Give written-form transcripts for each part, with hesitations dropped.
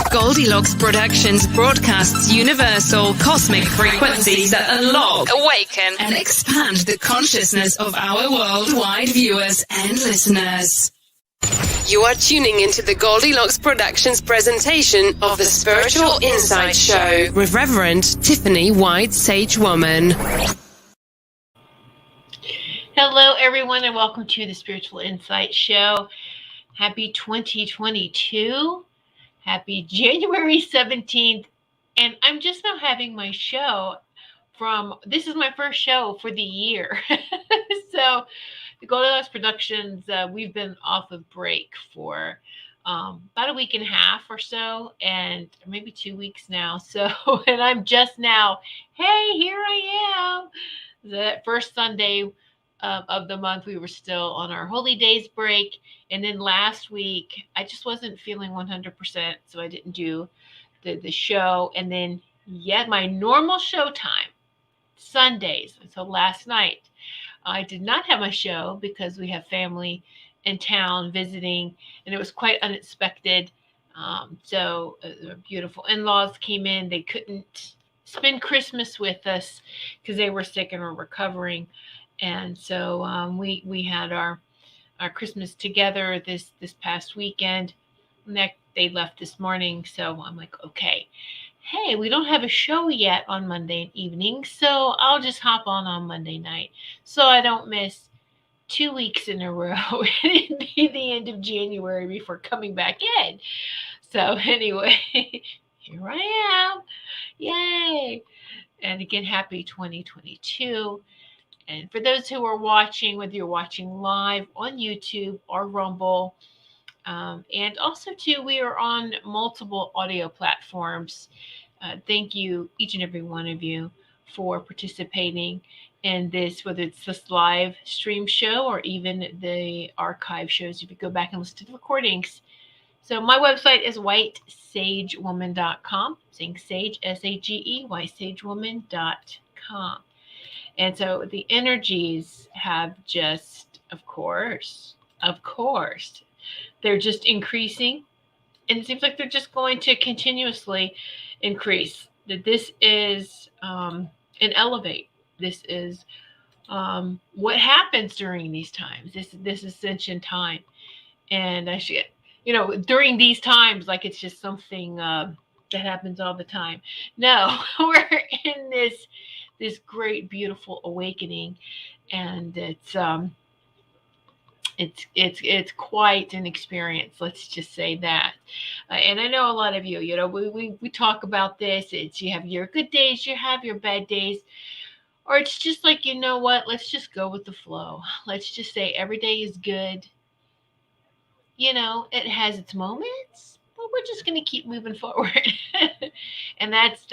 Goldylocks Productions broadcasts universal cosmic frequencies that unlock, awaken, and expand the consciousness of our worldwide viewers and listeners. You are tuning into the Goldylocks Productions presentation of the Spiritual Insight Show with Reverend Tiffany White Sage Woman. Hello, everyone, and welcome to the Spiritual Insight Show. Happy 2022. Happy January 17th. And I'm just now having my show this is my first show for the year. So the Goldylocks Productions, we've been off of break for about a week and a half or so, and maybe 2 weeks now. So, and I'm just now, hey, here I am. The first Sunday of the month, we were still on our holy days break. And then last week, I just wasn't feeling 100%, so I didn't do the show. And then yet my normal show time, Sundays. So last night, I did not have my show because we have family in town visiting, and it was quite unexpected. So beautiful in-laws came in. They couldn't spend Christmas with us because they were sick and were recovering. And so we had our Christmas together this past weekend. And they left this morning. So I'm like, okay, hey, we don't have a show yet on Monday evening, so I'll just hop on Monday night so I don't miss 2 weeks in a row. It'd be the end of January before coming back in. So anyway, here I am. Yay. And again, happy 2022. And for those who are watching, whether you're watching live on YouTube or Rumble, and also too, we are on multiple audio platforms. Thank you, each and every one of you, for participating in this, whether it's this live stream show or even the archive shows, if you go back and listen to the recordings. So my website is whitesagewoman.com, saying sage, S-A-G-E, whitesagewoman.com. And so the energies have just, of course, they're just increasing. And it seems like they're just going to continuously increase. That this is an elevate. This is what happens during these times. This ascension time. And I should, during these times, like it's just something that happens all the time. No, we're in this great, beautiful awakening, and it's quite an experience. Let's just say that. And I know a lot of you, we talk about this. It's you have your good days, you have your bad days, or it's just like, you know what? Let's just go with the flow. Let's just say every day is good. It has its moments, but we're just going to keep moving forward. And that's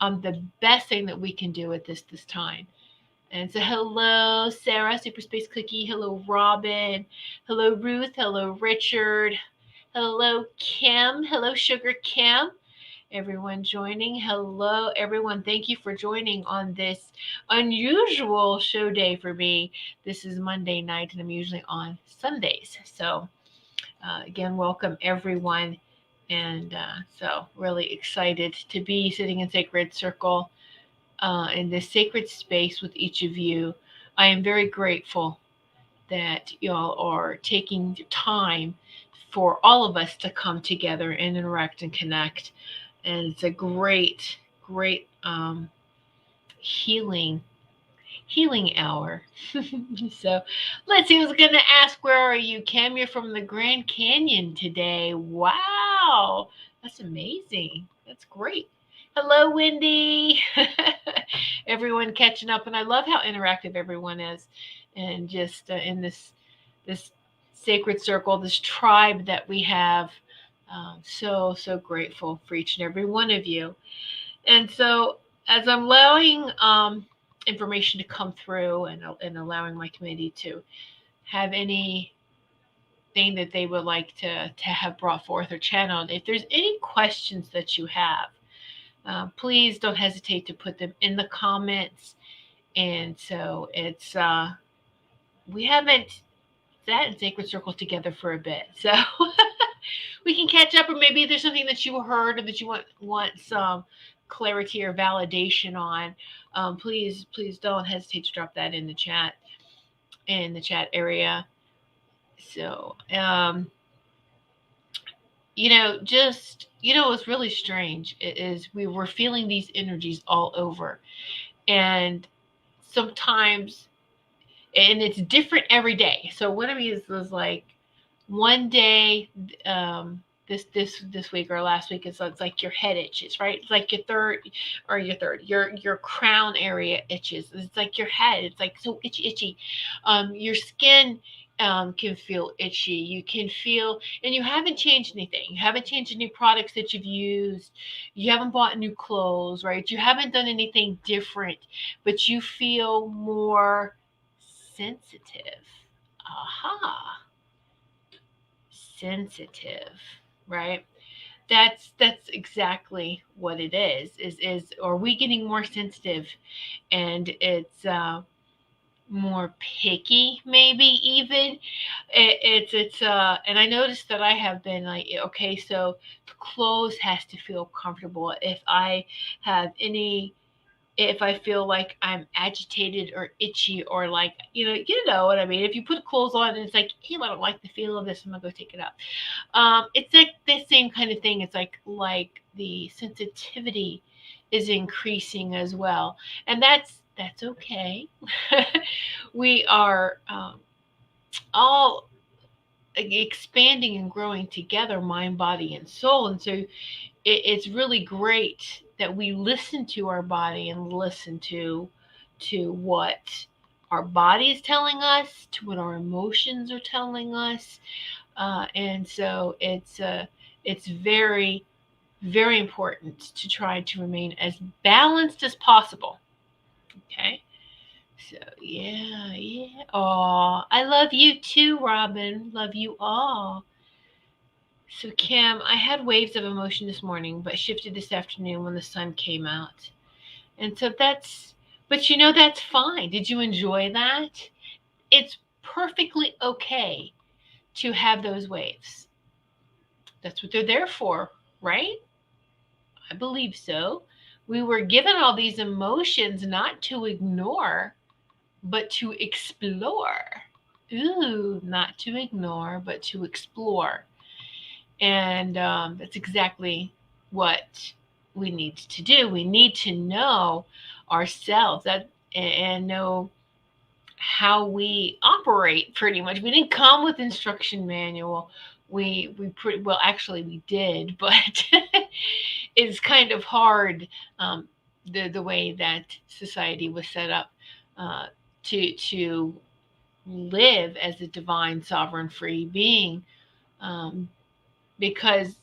the best thing that we can do at this time. And so hello, Sarah, Super Space Cookie. Hello, Robin. Hello, Ruth. Hello, Richard. Hello, Kim. Hello, Sugar Kim. Everyone joining. Hello, everyone. Thank you for joining on this unusual show day for me. This is Monday night, and I'm usually on Sundays. So again, welcome, everyone. And so really excited to be sitting in Sacred Circle in this sacred space with each of you. I am very grateful that y'all are taking time for all of us to come together and interact and connect. And it's a great healing hour. So let's see who's going to ask, where are you? Cam, you're from the Grand Canyon today. Wow, that's amazing. That's great. Hello, Wendy. Everyone catching up, and I love how interactive everyone is, and just in this sacred circle, this tribe that we have. So grateful for each and every one of you. And so as I'm allowing information to come through and allowing my community to have anything that they would like to have brought forth or channeled, if there's any questions that you have, please don't hesitate to put them in the comments. And so it's we haven't sat in Sacred Circle together for a bit, so we can catch up, or maybe there's something that you heard or that you want some clarity or validation on. Please don't hesitate to drop that in the chat area. So what's really strange is we were feeling these energies all over, and sometimes, and it's different every day. So what I mean is like one day, this week or last week, it's like your head itches, right? It's like your crown area itches. It's like your head. It's like so itchy. Your skin can feel itchy. You can feel, and you haven't changed anything. You haven't changed any products that you've used. You haven't bought new clothes, right? You haven't done anything different, but you feel more sensitive. Aha. Sensitive, right? That's exactly what it is are we getting more sensitive, and it's more picky, maybe even. It's and I noticed that I have been like, okay, so the clothes has to feel comfortable. If I feel like I'm agitated or itchy, or like, you know what I mean? If you put clothes on and it's like, hey, I don't like the feel of this, I'm gonna go take it up. It's like the same kind of thing. It's like the sensitivity is increasing as well, and that's okay. We are all expanding and growing together, mind, body, and soul, and so it's really great that we listen to our body and listen to what our body is telling us, to what our emotions are telling us, and so it's very, very important to try to remain as balanced as possible. Okay. So yeah. Oh, I love you too, Robin. Love you all. So Kim, I had waves of emotion this morning, but shifted this afternoon when the sun came out. And so that's fine. Did you enjoy that? It's perfectly okay to have those waves. That's what they're there for, right? I believe so. We were given all these emotions not to ignore, but to explore. Ooh, not to ignore, but to explore. And that's exactly what we need to do. We need to know ourselves and know how we operate. Pretty much, we didn't come with instruction manual. We actually we did, but it's kind of hard, the way that society was set up, to live as a divine, sovereign, free being, because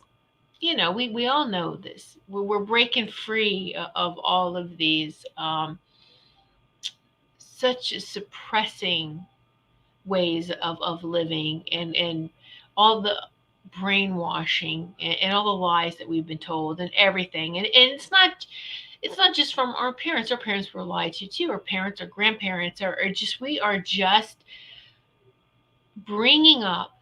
we all know this. We're breaking free of all of these such suppressing ways of living, and all the brainwashing, and all the lies that we've been told, and everything. And it's not just from our parents. Our parents were lied to too. Our parents, our grandparents, or just, we are just bringing up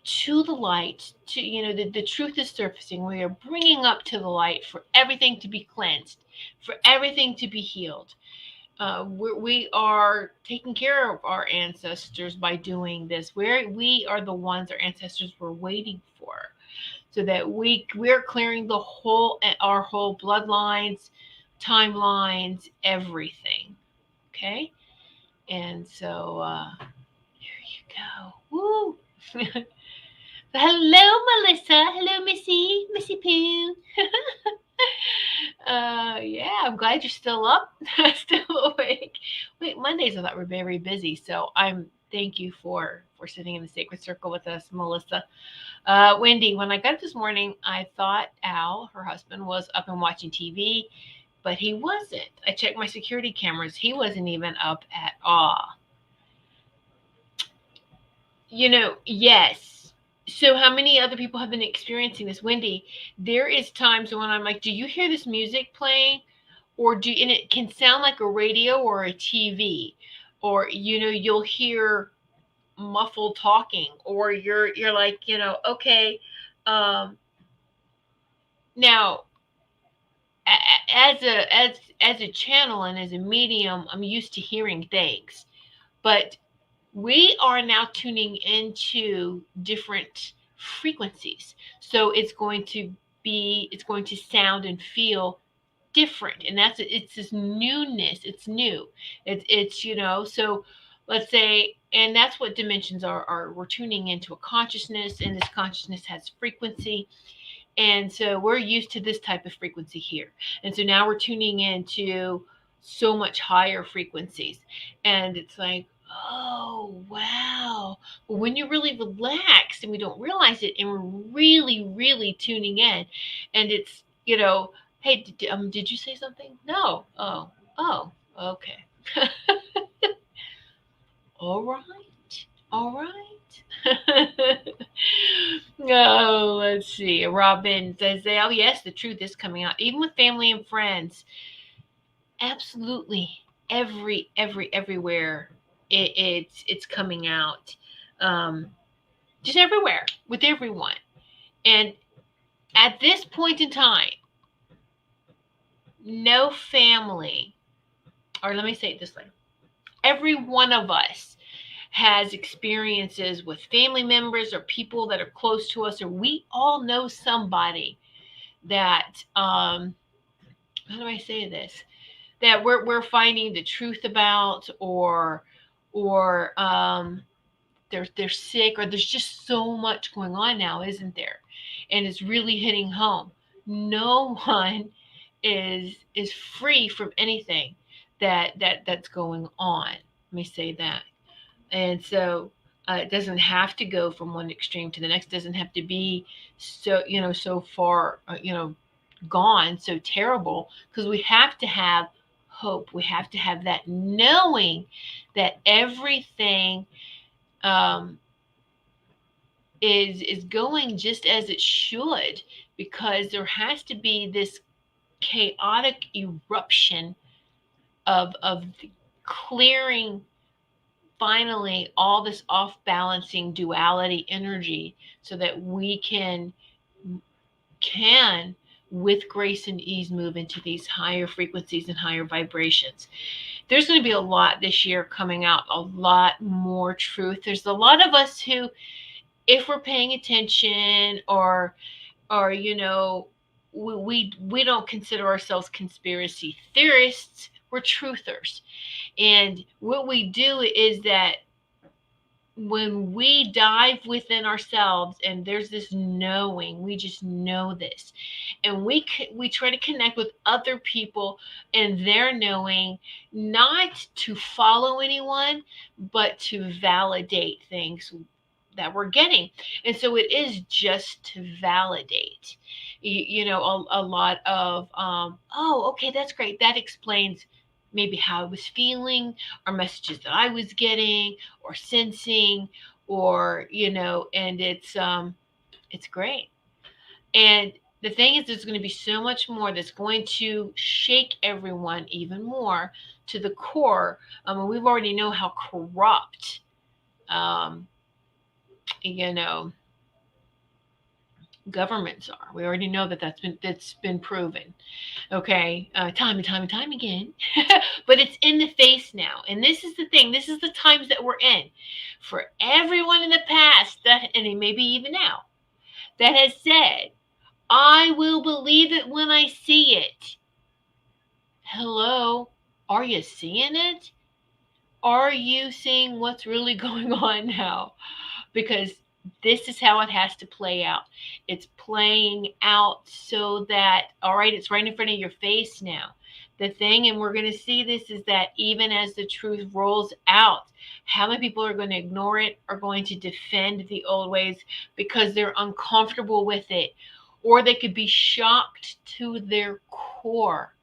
to the light, to the truth is surfacing. We are bringing up to the light for everything to be cleansed, for everything to be healed. We are taking care of our ancestors by doing this. We are the ones our ancestors were waiting for, so that we're clearing our whole bloodlines, timelines, everything. Okay, and so there you go. Woo! Hello, Melissa. Hello, Missy Pooh. Yeah, I'm glad you're still up, still awake. Wait, Mondays I thought were very busy, so thank you for sitting in the sacred circle with us, Melissa. Wendy, when I got up this morning, I thought Al, her husband, was up and watching TV, but he wasn't. I checked my security cameras. He wasn't even up at all. Yes. So how many other people have been experiencing this? Wendy, there is times when I'm like, do you hear this music playing? And it can sound like a radio or a TV, or, you'll hear muffled talking, or you're like, okay. Now, as a channel and as a medium, I'm used to hearing things, but we are now tuning into different frequencies. So it's going to sound and feel different. And it's this newness. It's new. It's so let's say, and that's what dimensions are. We're tuning into a consciousness, and this consciousness has frequency. And so we're used to this type of frequency here. And so now we're tuning into so much higher frequencies. And it's like, oh, wow. But when you're really relaxed and we don't realize it, and we're really, really tuning in, and it's, hey, did you say something? No. Oh, okay. All right. All right. Oh, let's see. Robin says, oh, yes, the truth is coming out, even with family and friends. Absolutely. Everywhere it's coming out. Just everywhere with everyone. And at this point in time, no family, or let me say it this way, every one of us has experiences with family members or people that are close to us, or we all know somebody that how do I say this, that we're finding the truth about, or they're sick, or there's just so much going on now, isn't there? And it's really hitting home. No one is free from anything that's going on. Let me say that. And so it doesn't have to go from one extreme to the next. It doesn't have to be so far gone, so terrible, because we have to have hope. We have to have that knowing that everything is going just as it should, because there has to be this chaotic eruption of clearing finally all this off-balancing duality energy, so that we can with grace and ease move into these higher frequencies and higher vibrations. There's going to be a lot this year coming out, a lot more truth. There's a lot of us who, if we're paying attention, or we don't consider ourselves conspiracy theorists, we're truthers. And what we do is that when we dive within ourselves, and there's this knowing, we just know this, and we try to connect with other people and their knowing, not to follow anyone, but to validate things that we're getting. And so it is just to validate, a lot of oh, okay, that's great, that explains maybe how I was feeling, or messages that I was getting or sensing, or and it's great. And the thing is, there's going to be so much more that's going to shake everyone even more to the core. We've already know how corrupt governments are. We already know that's been proven. Okay, time and time again. But it's in the face now, and this is the thing. This is the times that we're in. For everyone in the past, and maybe even now, that has said, "I will believe it when I see it." Hello, are you seeing it? Are you seeing what's really going on now? Because this is how it has to play out. It's playing out so that, all right, it's right in front of your face now. The thing, and we're going to see this, is that even as the truth rolls out, how many people are going to ignore it, are going to defend the old ways because they're uncomfortable with it, or they could be shocked to their core.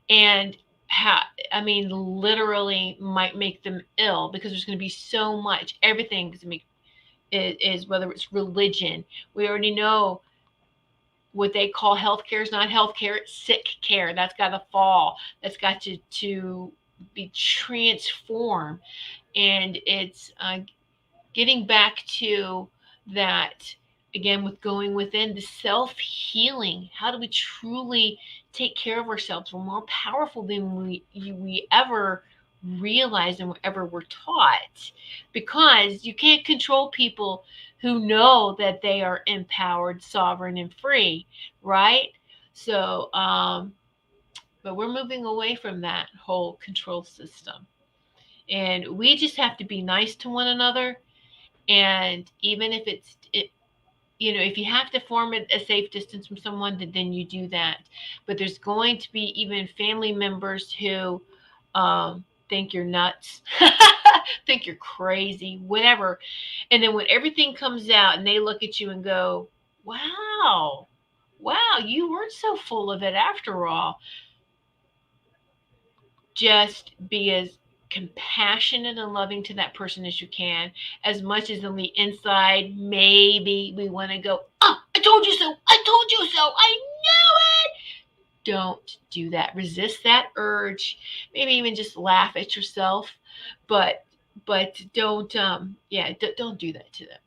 And literally might make them ill, because there's going to be so much. Everything's going to be is whether it's religion. We already know what they call healthcare is not healthcare, it's sick care. That's got to fall. That's got to be transformed. And it's getting back to that again with going within, the self-healing. How do we truly take care of ourselves? We're more powerful than we ever realize and ever were taught, because you can't control people who know that they are empowered, sovereign, and free, right? So, but we're moving away from that whole control system. And we just have to be nice to one another. And even if if you have to form a safe distance from someone, then you do that. But there's going to be even family members who think you're nuts, think you're crazy, whatever. And then when everything comes out and they look at you and go, wow, you weren't so full of it after all. Just be as compassionate and loving to that person as you can, as much as on the inside, maybe we want to go, oh, I told you so. I told you so. I knew it. Don't do that. Resist that urge. Maybe even just laugh at yourself, but don't don't do that to them,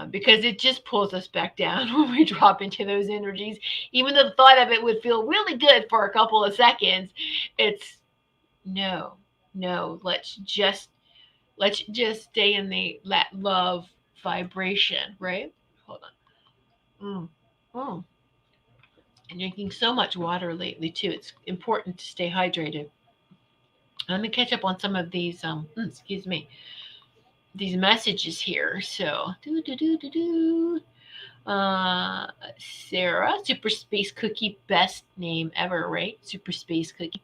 because it just pulls us back down when we drop into those energies. Even though the thought of it would feel really good for a couple of seconds, it's no. Let's just stay in that love vibration, right? Hold on. I'm drinking so much water lately too. It's important to stay hydrated. Let me catch up on some of these excuse me, these messages here. So Sarah, Super Space Cookie, best name ever, right? Super Space Cookie.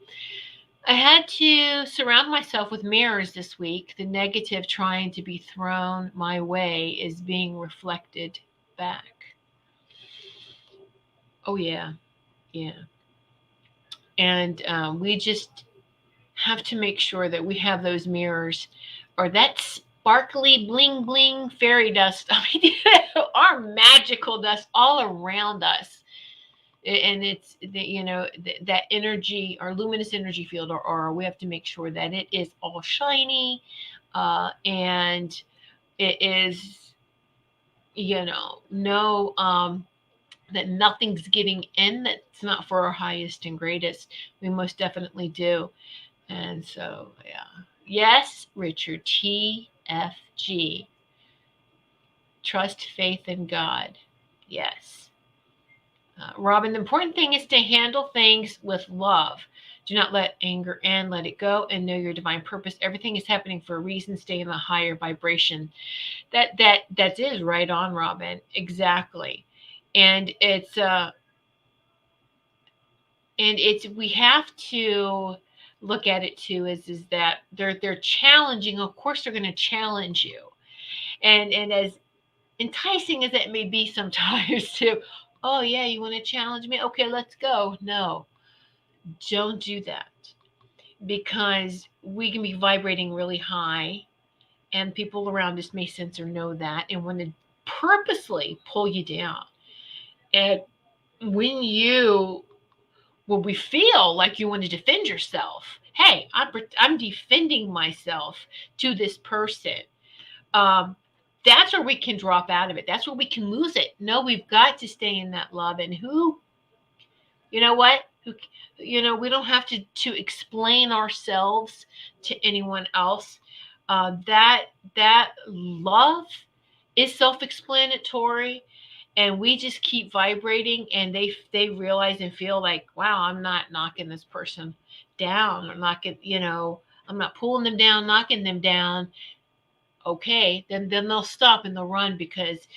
I had to surround myself with mirrors this week. The negative trying to be thrown my way is being reflected back. Oh, yeah. And we just have to make sure that we have those mirrors, or that sparkly bling bling fairy dust. I mean, our magical dust all around us. And it's that energy, our luminous energy field, or we have to make sure that it is all shiny, and it is that nothing's getting in that's not for our highest and greatest. We most definitely do. And so yes, Richard, TFG, trust, faith in God. Yes. Robin, the important thing is to handle things with love. Do not let anger in, let it go, and know your divine purpose. Everything is happening for a reason. Stay in the higher vibration. That is right on, Robin. Exactly. And it's we have to look at it too is that they're challenging. Of course they're going to challenge you. And as enticing as it may be sometimes too, oh yeah, you want to challenge me? Okay, let's go. No, don't do that, because we can be vibrating really high and people around us may sense or know that and want to purposely pull you down. And when we feel like you want to defend yourself, hey, I'm defending myself to this person. That's where we can drop out of it. That's where we can lose it. No, we've got to stay in that love. And we don't have to explain ourselves to anyone else. That love is self-explanatory, and we just keep vibrating, and they realize and feel like, wow, I'm not knocking this person down. I'm not pulling them down, knocking them down. Okay, then they'll stop and they'll run, because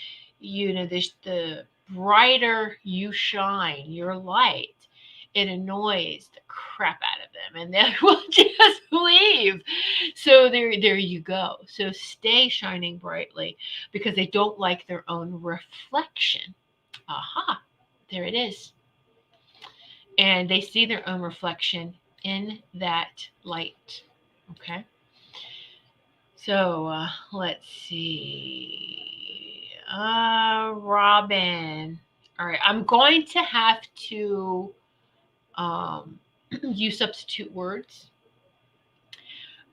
the brighter you shine your light, it annoys the crap out of them, and they will just leave. So there you go. So stay shining brightly, because they don't like their own reflection. Aha, there it is. And they see their own reflection in that light. Okay. So let's see. Robin. All right. I'm going to have to use substitute words.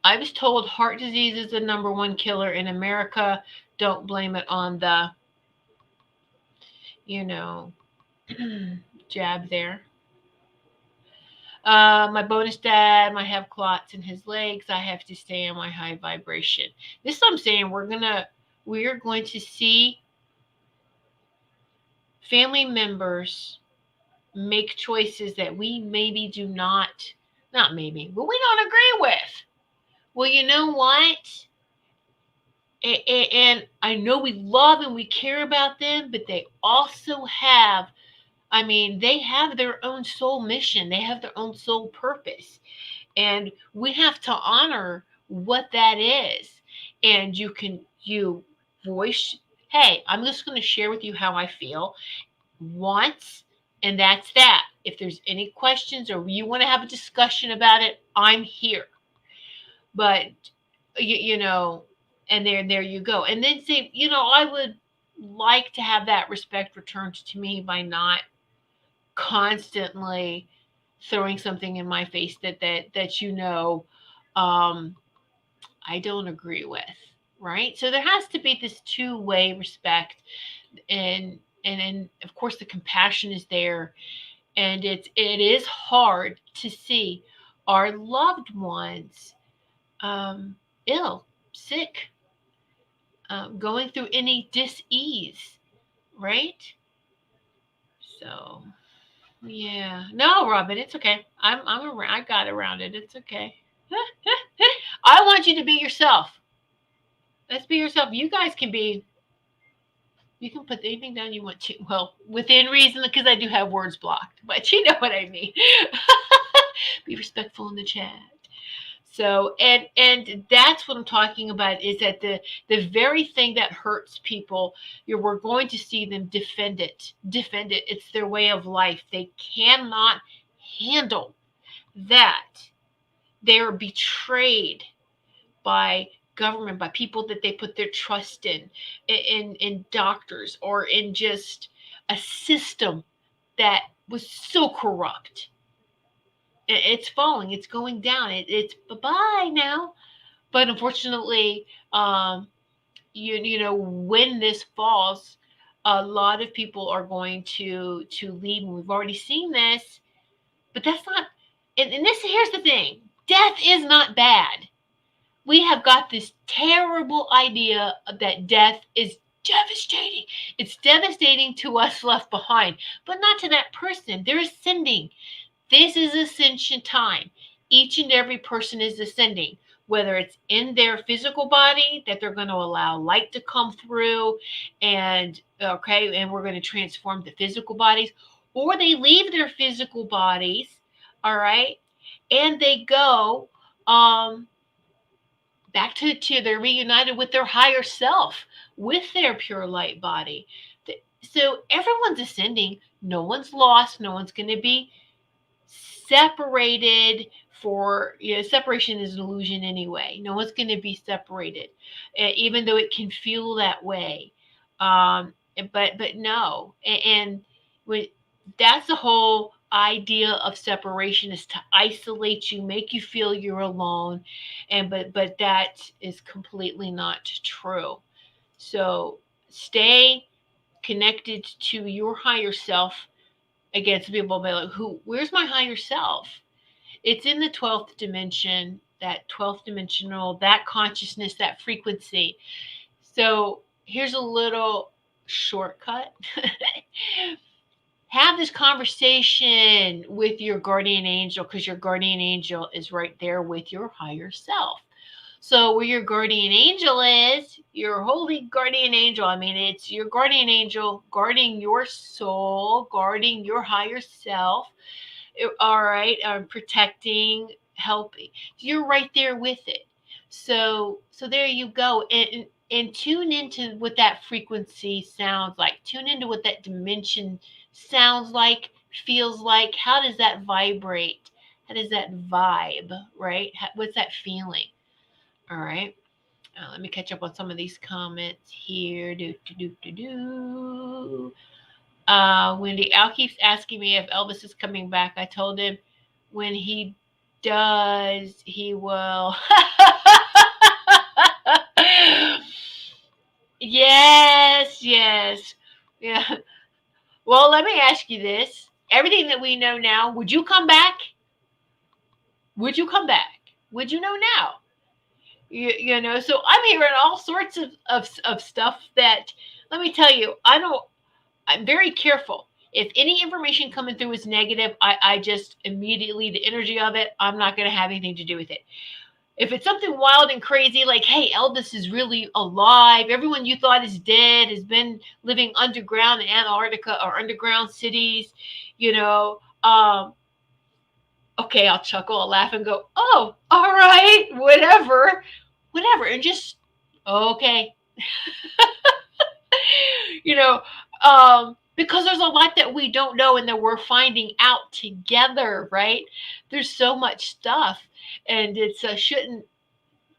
I was told heart disease is the number one killer in America. Don't blame it on the, jab there. My bonus dad might have clots in his legs. I have to stay on my high vibration. This is what I'm saying. We are going to see family members make choices that we maybe do not maybe, but we don't agree with. Well, you know what? And I know we love and we care about them, but they also have, they have their own soul mission. They have their own soul purpose. And we have to honor what that is. And you voice, hey, I'm just going to share with you how I feel once, and that's that. If there's any questions or you want to have a discussion about it, I'm here. But, and there you go. And then say, I would like to have that respect returned to me by not constantly throwing something in my face that I don't agree with, right? So there has to be this two-way respect, and of course the compassion is there, and it is hard to see our loved ones ill, sick, going through any dis-ease, right? So yeah, no, Robin, it's okay. I'm around. I got around it. It's okay. I want you to be yourself. Let's be yourself. You guys can be. You can put anything down you want to. Well, within reason, because I do have words blocked, but you know what I mean. Be respectful in the chat. So, and that's what I'm talking about, is that the very thing that hurts people, we're going to see them defend it. It's their way of life. They cannot handle that. They're betrayed by government, by people that they put their trust in doctors, or in just a system that was so corrupt. It's falling, it's going down, it's bye-bye now. But unfortunately, when this falls, a lot of people are going to leave, and we've already seen this. But that's not, and here's the thing: death is not bad. We have got this terrible idea that death is devastating. It's devastating to us left behind, but not to that person. They're ascending. This is ascension time. Each and every person is ascending, whether it's in their physical body that they're going to allow light to come through, and we're going to transform the physical bodies, or they leave their physical bodies, all right, and they go back to they're reunited with their higher self, with their pure light body. So everyone's ascending. No one's lost. No one's going to be separated. Separation is an illusion anyway. No one's going to be separated, even though it can feel that way. But no. And that's the whole idea of separation, is to isolate you, make you feel you're alone, but that is completely not true. So stay connected to your higher self. Again, some people will be like, where's my higher self? It's in the 12th dimension, that 12th dimensional, that consciousness, that frequency. So here's a little shortcut. Have this conversation with your guardian angel, because your guardian angel is right there with your higher self. So where your guardian angel is, your holy guardian angel, it's your guardian angel guarding your soul, guarding your higher self, all right, protecting, helping. You're right there with it. So there you go. And tune into what that frequency sounds like. Tune into what that dimension sounds like, feels like. How does that vibrate? How does that vibe, right? What's that feeling? All right. Let me catch up on some of these comments here. Wendy Al keeps asking me if Elvis is coming back. I told him when he does, he will. Yes, yes. Yeah. Well, let me ask you this. Everything that we know now, would you come back? Would you come back? Would you know now? You know, so I'm hearing all sorts of stuff that, let me tell you, I'm very careful. If any information coming through is negative, I just immediately, the energy of it, I'm not going to have anything to do with it. If it's something wild and crazy, like, hey, Elvis is really alive, everyone you thought is dead has been living underground in Antarctica or underground cities, you know, okay, I'll chuckle, I'll laugh and go, oh, all right, whatever, and just, okay. You know, because there's a lot that we don't know and that we're finding out together, right? There's so much stuff, and it's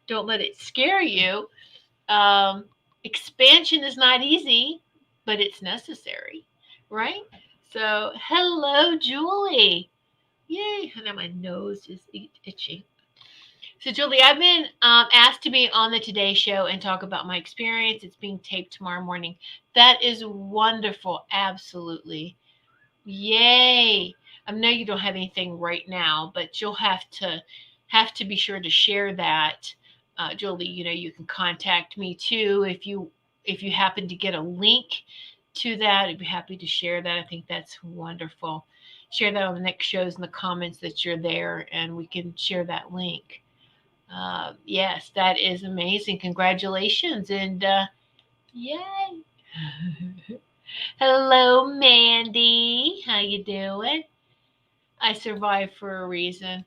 don't let it scare you. Expansion is not easy, but it's necessary, right? So, hello, Julie. Yay, and now my nose is itchy. So, Julie, I've been asked to be on the Today Show and talk about my experience. It's being taped tomorrow morning. That is wonderful. Absolutely. Yay. I know you don't have anything right now, but you'll have to be sure to share that. Julie, you know, you can contact me too if you happen to get a link to that. I'd be happy to share that. I think that's wonderful. Share that on the next shows in the comments that you're there, and we can share that link. Yes, that is amazing. Congratulations, and yay. Hello, Mandy. How you doing? I survived for a reason.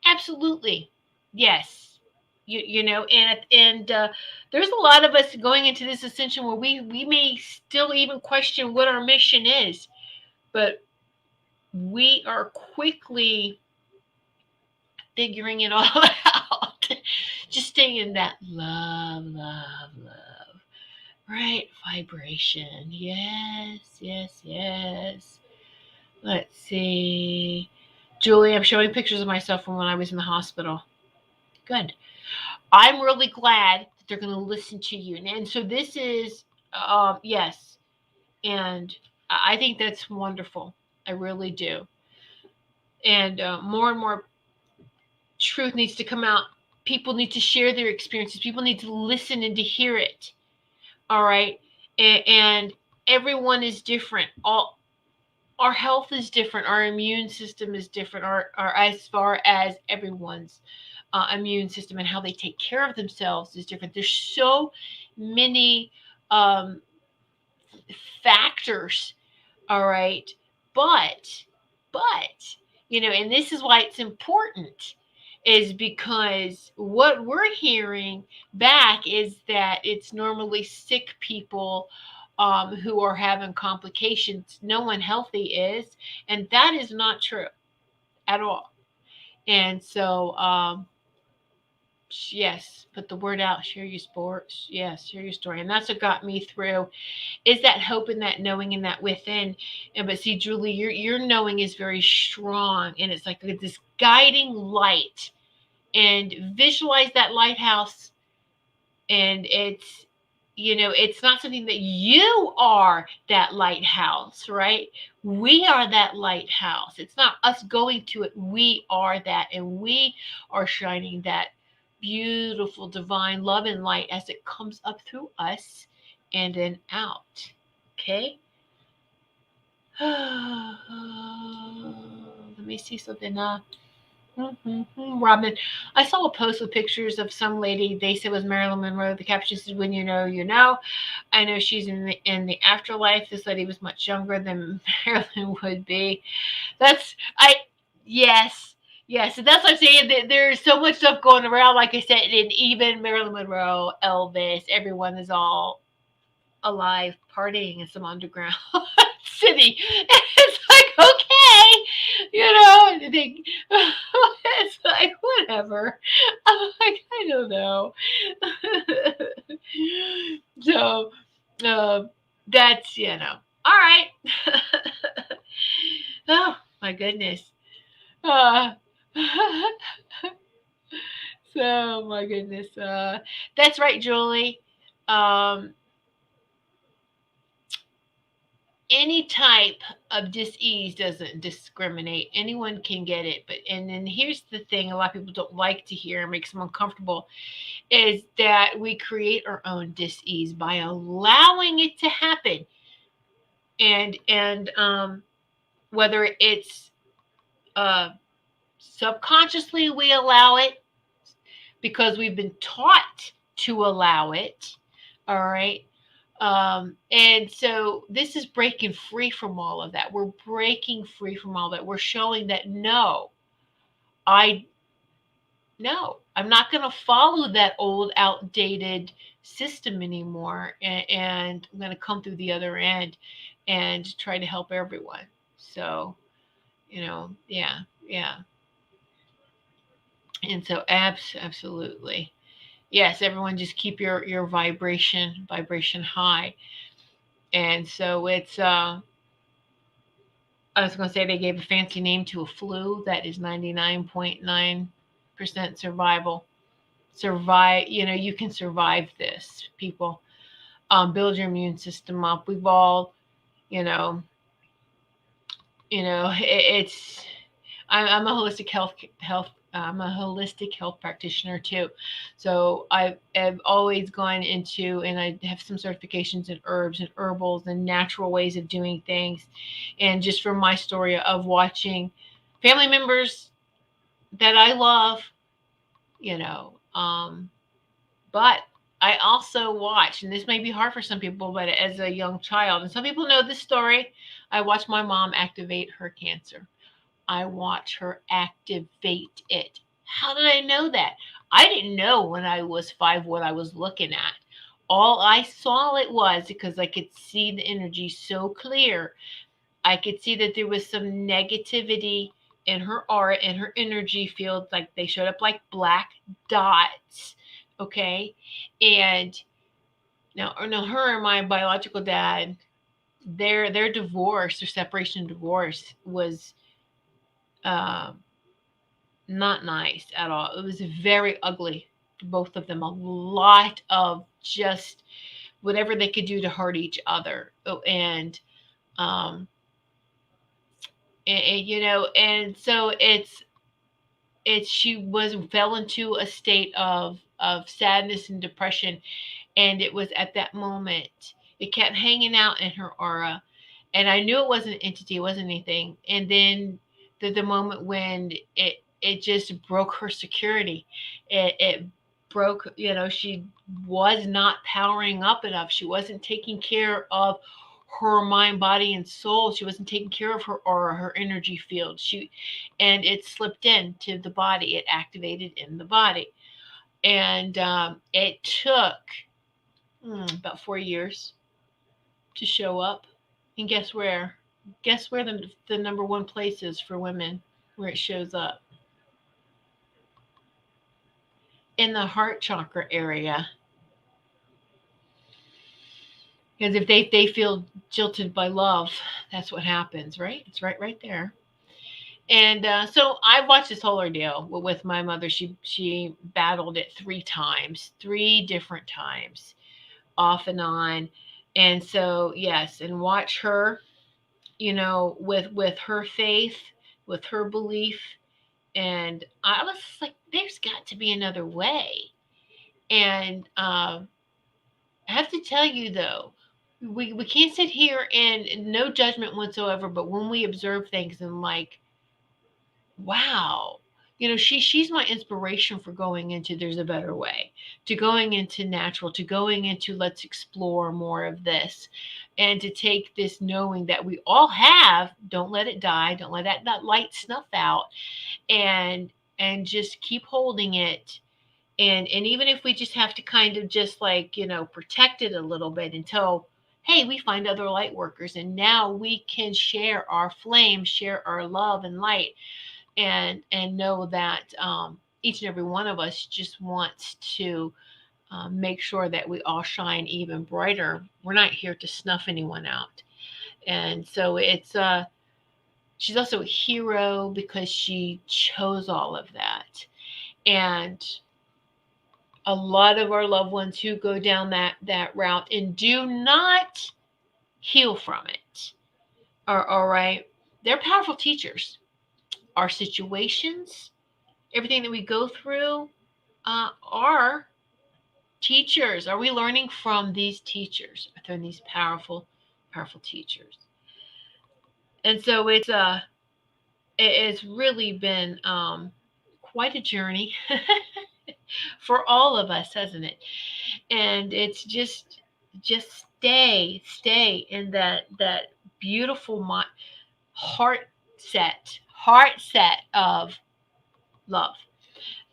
Absolutely. Yes. You know, and there's a lot of us going into this ascension where we may still even question what our mission is, but we are quickly figuring it all out. Just staying in that love, right? Vibration. Yes, yes, yes. Let's see. Julie, I'm showing pictures of myself from when I was in the hospital. Good. I'm really glad that they're going to listen to you. And so this is, yes. And I think that's wonderful. I really do. And more truth needs to come out. People need to share their experiences. People need to listen and to hear it. All right. And everyone is different. Our health is different. Our immune system is different. Our as far as everyone's immune system and how they take care of themselves is different. There's so many factors. All right, but you know, and this is why it's important, is because what we're hearing back is that it's normally sick people who are having complications. No one healthy is, and that is not true at all. And so, yes, put the word out, share your sports, yes, share your story, and that's what got me through. Is that hope and that knowing and that within. And but see, Julie, your knowing is very strong, and it's like this guiding light. And visualize that lighthouse, and it's, you know, it's not something that you are that lighthouse, right? We are that lighthouse. It's not us going to it. We are that, and we are shining that beautiful divine love and light as it comes up through us and then out. Okay. Let me see something. Robin, I saw a post with pictures of some lady. They said it was Marilyn Monroe. The caption said, "When you know, you know." I know she's in the afterlife. This lady was much younger than Marilyn would be. Yes, yes. And that's what I'm saying. That there's so much stuff going around. Like I said, and even Marilyn Monroe, Elvis, everyone is all alive, partying in some underground city. And it's like, okay, you know, and they, it's like, whatever. I'm like, I don't know. So, that's, you know, all right. Oh, my goodness. Uh, So, my goodness. That's right, Julie. Any type of dis-ease doesn't discriminate. Anyone can get it. And then here's the thing a lot of people don't like to hear and makes them uncomfortable is that we create our own dis-ease by allowing it to happen. And whether it's subconsciously we allow it because we've been taught to allow it. All right. And so this is breaking free from all of that. We're breaking free from all that. We're showing that no, I'm not going to follow that old outdated system anymore. And I'm going to come through the other end and try to help everyone. So, yeah. And so absolutely. Yes, everyone just keep your vibration high. And so it's I was going to say they gave a fancy name to a flu that is 99.9% survival. You can survive this, people. Build your immune system up. We've all, it's. I'm a holistic health. I'm a holistic health practitioner too, so I've always gone into, and I have some certifications in herbs and herbals and natural ways of doing things, and just from my story of watching family members that I love, but I also watched, and this may be hard for some people, but as a young child, and some people know this story, I watched my mom activate her cancer. I watch her activate it. How did I know that? I didn't know when I was 5 what I was looking at. All I saw it was because I could see the energy so clear. I could see that there was some negativity in her aura, in her energy field, like they showed up like black dots. Okay. And now her and my biological dad, their divorce, their separation and divorce was not nice at all. It was very ugly, both of them. A lot of just whatever they could do to hurt each other. Um, and so she fell into a state of sadness and depression, and it was at that moment it kept hanging out in her aura, and I knew it wasn't an entity, it wasn't anything. And then the moment when it just broke her security. It broke, she was not powering up enough. She wasn't taking care of her mind, body, and soul. She wasn't taking care of her aura, her energy field. And it slipped into the body. It activated in the body. And it took about 4 years to show up. And guess where? Guess where the number one place is for women where it shows up? In the heart chakra area. Because if they feel jilted by love, that's what happens, right? It's right there. And so I watched this whole ordeal with my mother. She battled it 3 times, 3 different times, off and on. And so yes, and watch her, with her faith, with her belief. And I was like, there's got to be another way. And I have to tell you though, we can't sit here and no judgment whatsoever, but when we observe things and like, wow, she's my inspiration for going into there's a better way, to going into natural, to going into let's explore more of this, and to take this knowing that we all have, don't let it die, don't let that light snuff out, and just keep holding it. And even if we just have to kind of just like, protect it a little bit until, hey, we find other light workers, and now we can share our flame, share our love and light, and know that each and every one of us just wants to make sure that we all shine even brighter. We're not here to snuff anyone out. And so it's she's also a hero because she chose all of that. And a lot of our loved ones who go down that route and do not heal from it are all right. They're powerful teachers. Our situations, everything that we go through, are teachers. Are we learning from these teachers? From these powerful, powerful teachers? And so it's really been quite a journey for all of us, hasn't it? And it's just stay in that beautiful heart set of love.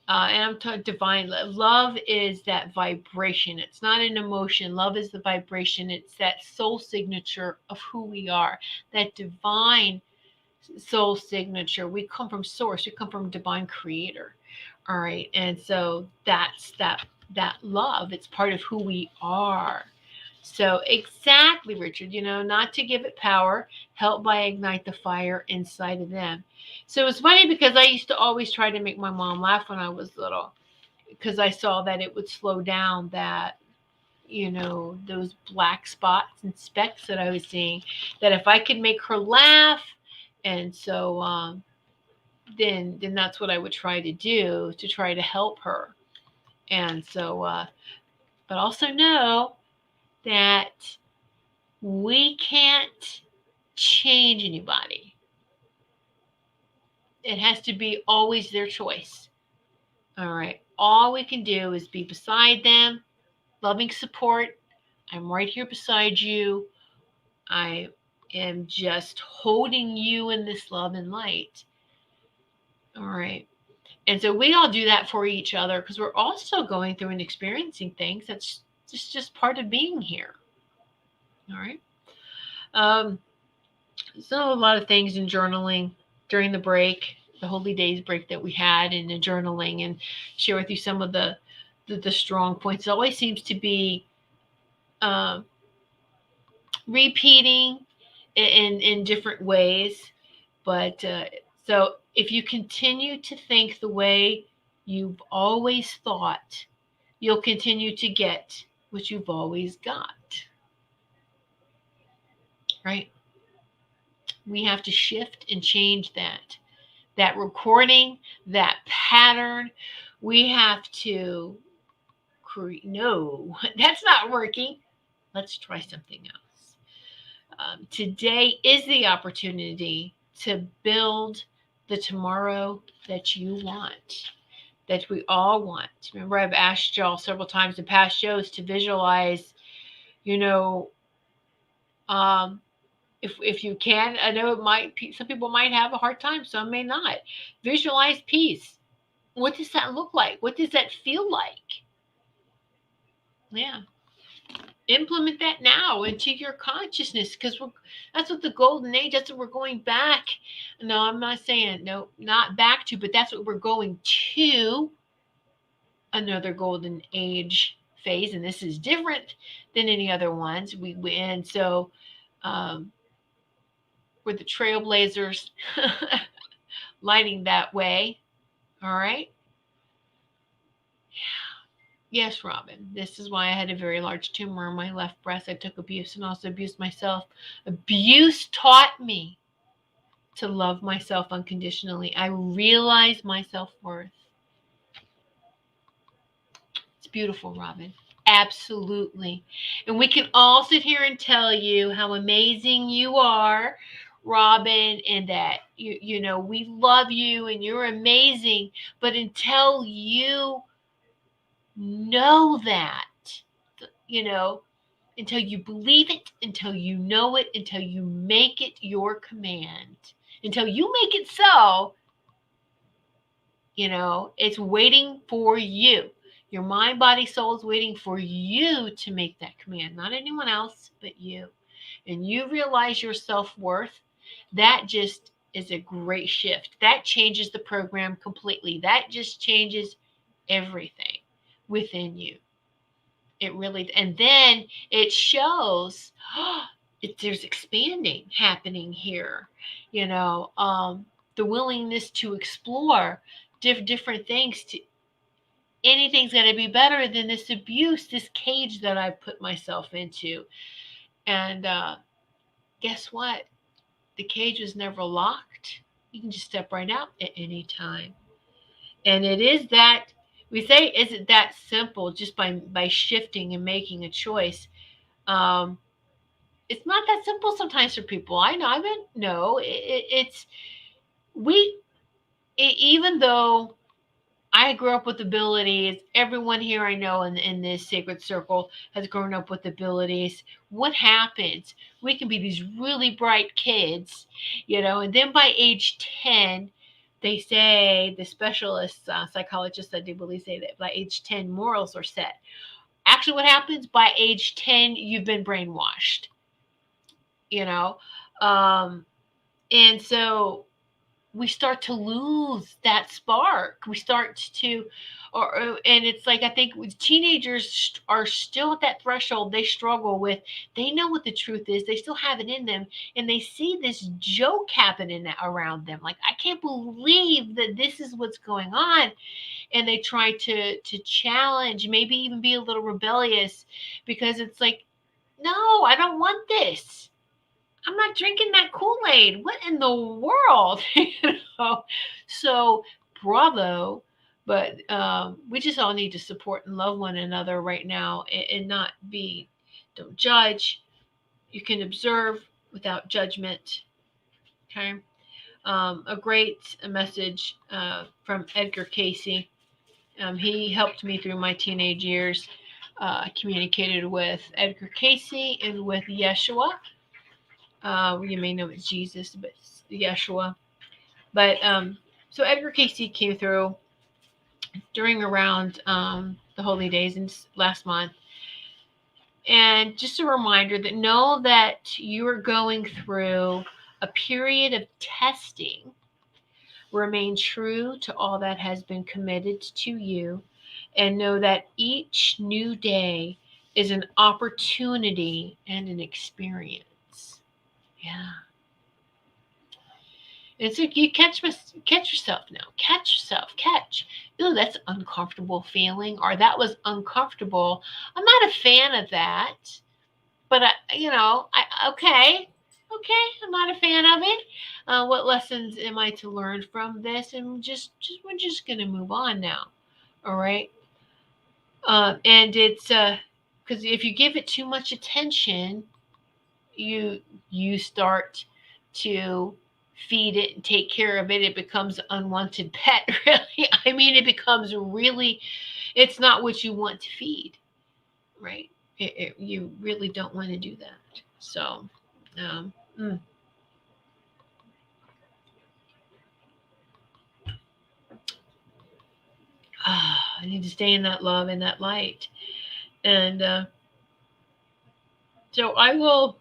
And I'm talking divine love. Love is that vibration. It's not an emotion. Love is the vibration. It's that soul signature of who we are, that divine soul signature. We come from source. We come from divine creator. All right. And so that's that love. It's part of who we are. So exactly, Richard, not to give it power, help by ignite the fire inside of them. So it's funny because I used to always try to make my mom laugh when I was little, because I saw that it would slow down that, those black spots and specks that I was seeing, that if I could make her laugh. And so then that's what I would try to do, to try to help her. And so, but also know that we can't change anybody. It has to be always their choice. All right. All we can do is be beside them, loving support. I'm right here beside you. I am just holding you in this love and light. All right. And so we all do that for each other because we're also going through and experiencing things. That's just part of being here. All right. So a lot of things in journaling during the break, the Holy Days break that we had, in the journaling, and share with you some of the strong points. It always seems to be repeating in different ways. But so if you continue to think the way you've always thought, you'll continue to get what you've always got. Right? We have to shift and change that recording, that pattern. We have to create. No, that's not working. Let's try something else. Today is the opportunity to build the tomorrow that you want, that we all want. Remember, I've asked y'all several times in past shows to visualize, if you can. I know some people might have a hard time, some may not. Visualize peace. What does that look like? What does that feel like? Yeah. Implement that now into your consciousness, because that's what the golden age, that's what we're going back. No, I'm not saying no, not back to, but that's what we're going to, another golden age phase. And this is different than any other ones. And so we're the trailblazers lighting that way. All right. Yes, Robin. This is why I had a very large tumor in my left breast. I took abuse and also abused myself. Abuse taught me to love myself unconditionally. I realized my self-worth. It's beautiful, Robin. Absolutely. And we can all sit here and tell you how amazing you are, Robin, and that we love you and you're amazing. But until you know that, until you believe it, until you know it, until you make it your command, until you make it so, it's waiting for you. Your mind, body, soul is waiting for you to make that command, not anyone else but you. And you realize your self-worth. That just is a great shift. That changes the program completely. That just changes everything within you. It really, and then it shows there's expanding happening here, you know, the willingness to explore different things. To anything's going to be better than this abuse, this cage that I've put myself into. And guess what? The cage was never locked. You can just step right out at any time. And it is that, we say, is it that simple just by shifting and making a choice? It's not that simple sometimes for people. I know. I mean, no, it's we. Even though I grew up with abilities, everyone here I know in this sacred circle has grown up with abilities. What happens? We can be these really bright kids, you know, and then by age 10, they say, the specialists, psychologists, I do believe, say that by age 10, morals are set. Actually, what happens by age 10, you've been brainwashed, you know? And so we start to lose that spark. We start to, and it's like, I think teenagers are still at that threshold. They struggle with, they know what the truth is. They still have it in them. And they see this joke happening around them. Like, I can't believe that this is what's going on. And they try to challenge, maybe even be a little rebellious, because it's like, no, I don't want this. I'm not drinking that Kool-Aid. What in the world? You know? So bravo. But we just all need to support and love one another right now, and not be, don't judge. You can observe without judgment. Okay. A great message from Edgar Casey. He helped me through my teenage years. I communicated with Edgar Casey and with Yeshua. You may know it's Jesus, but it's Yeshua. But so Edgar Casey came through during around the holy days in last month. And just a reminder that know that you are going through a period of testing. Remain true to all that has been committed to you, and know that each new day is an opportunity and an experience. Yeah. It's like you catch yourself now. Catch yourself. Catch. Ooh, that's an uncomfortable feeling, or that was uncomfortable. I'm not a fan of that, but okay. I'm not a fan of it. What lessons am I to learn from this? And we're just gonna move on now. All right. And it's because if you give it too much attention, you start to feed it and take care of it. It becomes an unwanted pet, really. I mean, it becomes really, it's not what you want to feed, right? You really don't want to do that. So, I need to stay in that love and that light. And so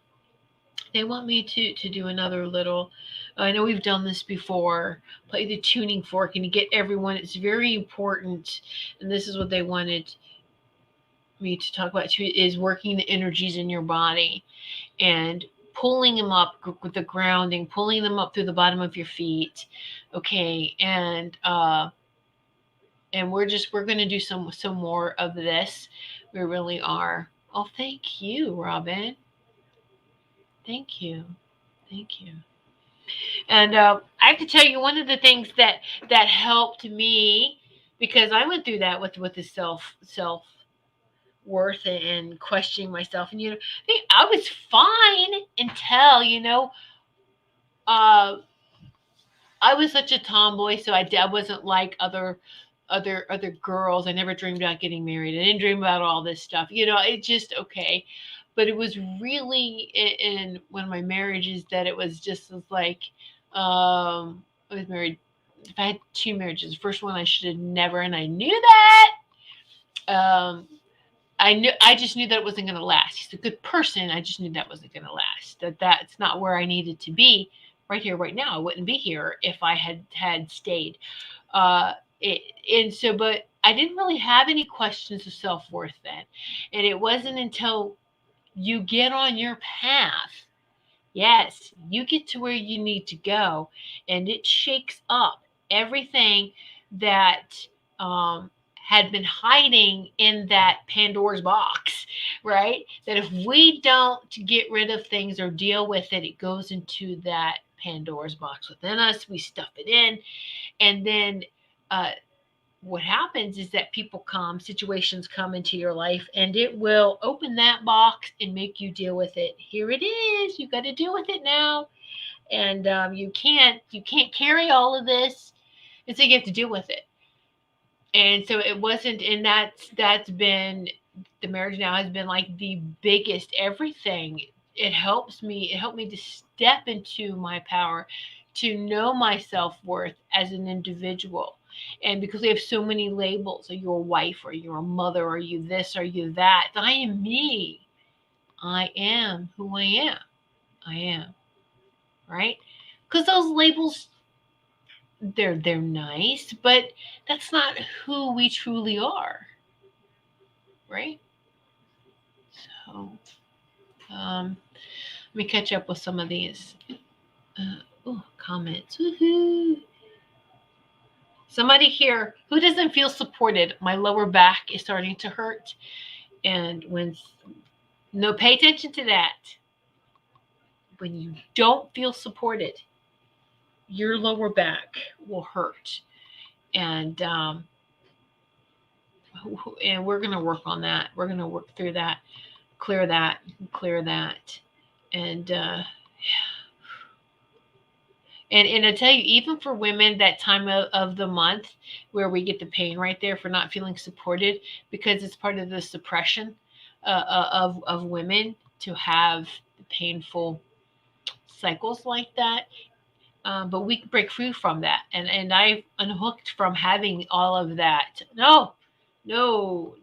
they want me to do another little, I know we've done this before, play the tuning fork and get everyone, it's very important, and this is what they wanted me to talk about too, is working the energies in your body and pulling them up with the grounding, pulling them up through the bottom of your feet. Okay. And we're going to do some more of this. We really are. Oh, thank you, Robin. Thank you. And I have to tell you, one of the things that helped me, because I went through that with the self worth and questioning myself, and I was fine until I was such a tomboy, so I wasn't like other girls. I never dreamed about getting married. I didn't dream about all this stuff. It just okay. But it was really in one of my marriages that it was just like I was married. If I had 2 marriages, the first one I should have never, and I knew that. I just knew that it wasn't going to last. He's a good person. I just knew that wasn't going to last. That's not where I needed to be right here, right now. I wouldn't be here if I had stayed. But I didn't really have any questions of self-worth then. And it wasn't until you get on your path Yes, you get to where you need to go, and it shakes up everything that had been hiding in that Pandora's box, right? That if we don't get rid of things or deal with it, it goes into that Pandora's box within us. We stuff it in, and then what happens is that situations come into your life, and it will open that box and make you deal with it. Here it is. You got to deal with it now, and you can't carry all of this, and so you have to deal with it. And so it wasn't, and that's been, the marriage now has been like the biggest everything. It helped me to step into my power, to know my self-worth as an individual. And because we have so many labels, are you a wife, or you're a mother, are you this, are you that? I am me. I am who I am. I am. Right? Because those labels, they're nice, but that's not who we truly are. Right? So let me catch up with some of these comments. Woohoo! Somebody here who doesn't feel supported. My lower back is starting to hurt. And pay attention to that. When you don't feel supported, your lower back will hurt. And we're going to work on that. We're going to work through that, clear that. And And I tell you, even for women, that time of the month where we get the pain right there for not feeling supported, because it's part of the suppression of women to have painful cycles like that. But we can break free from that. And I unhooked from having all of that. No, no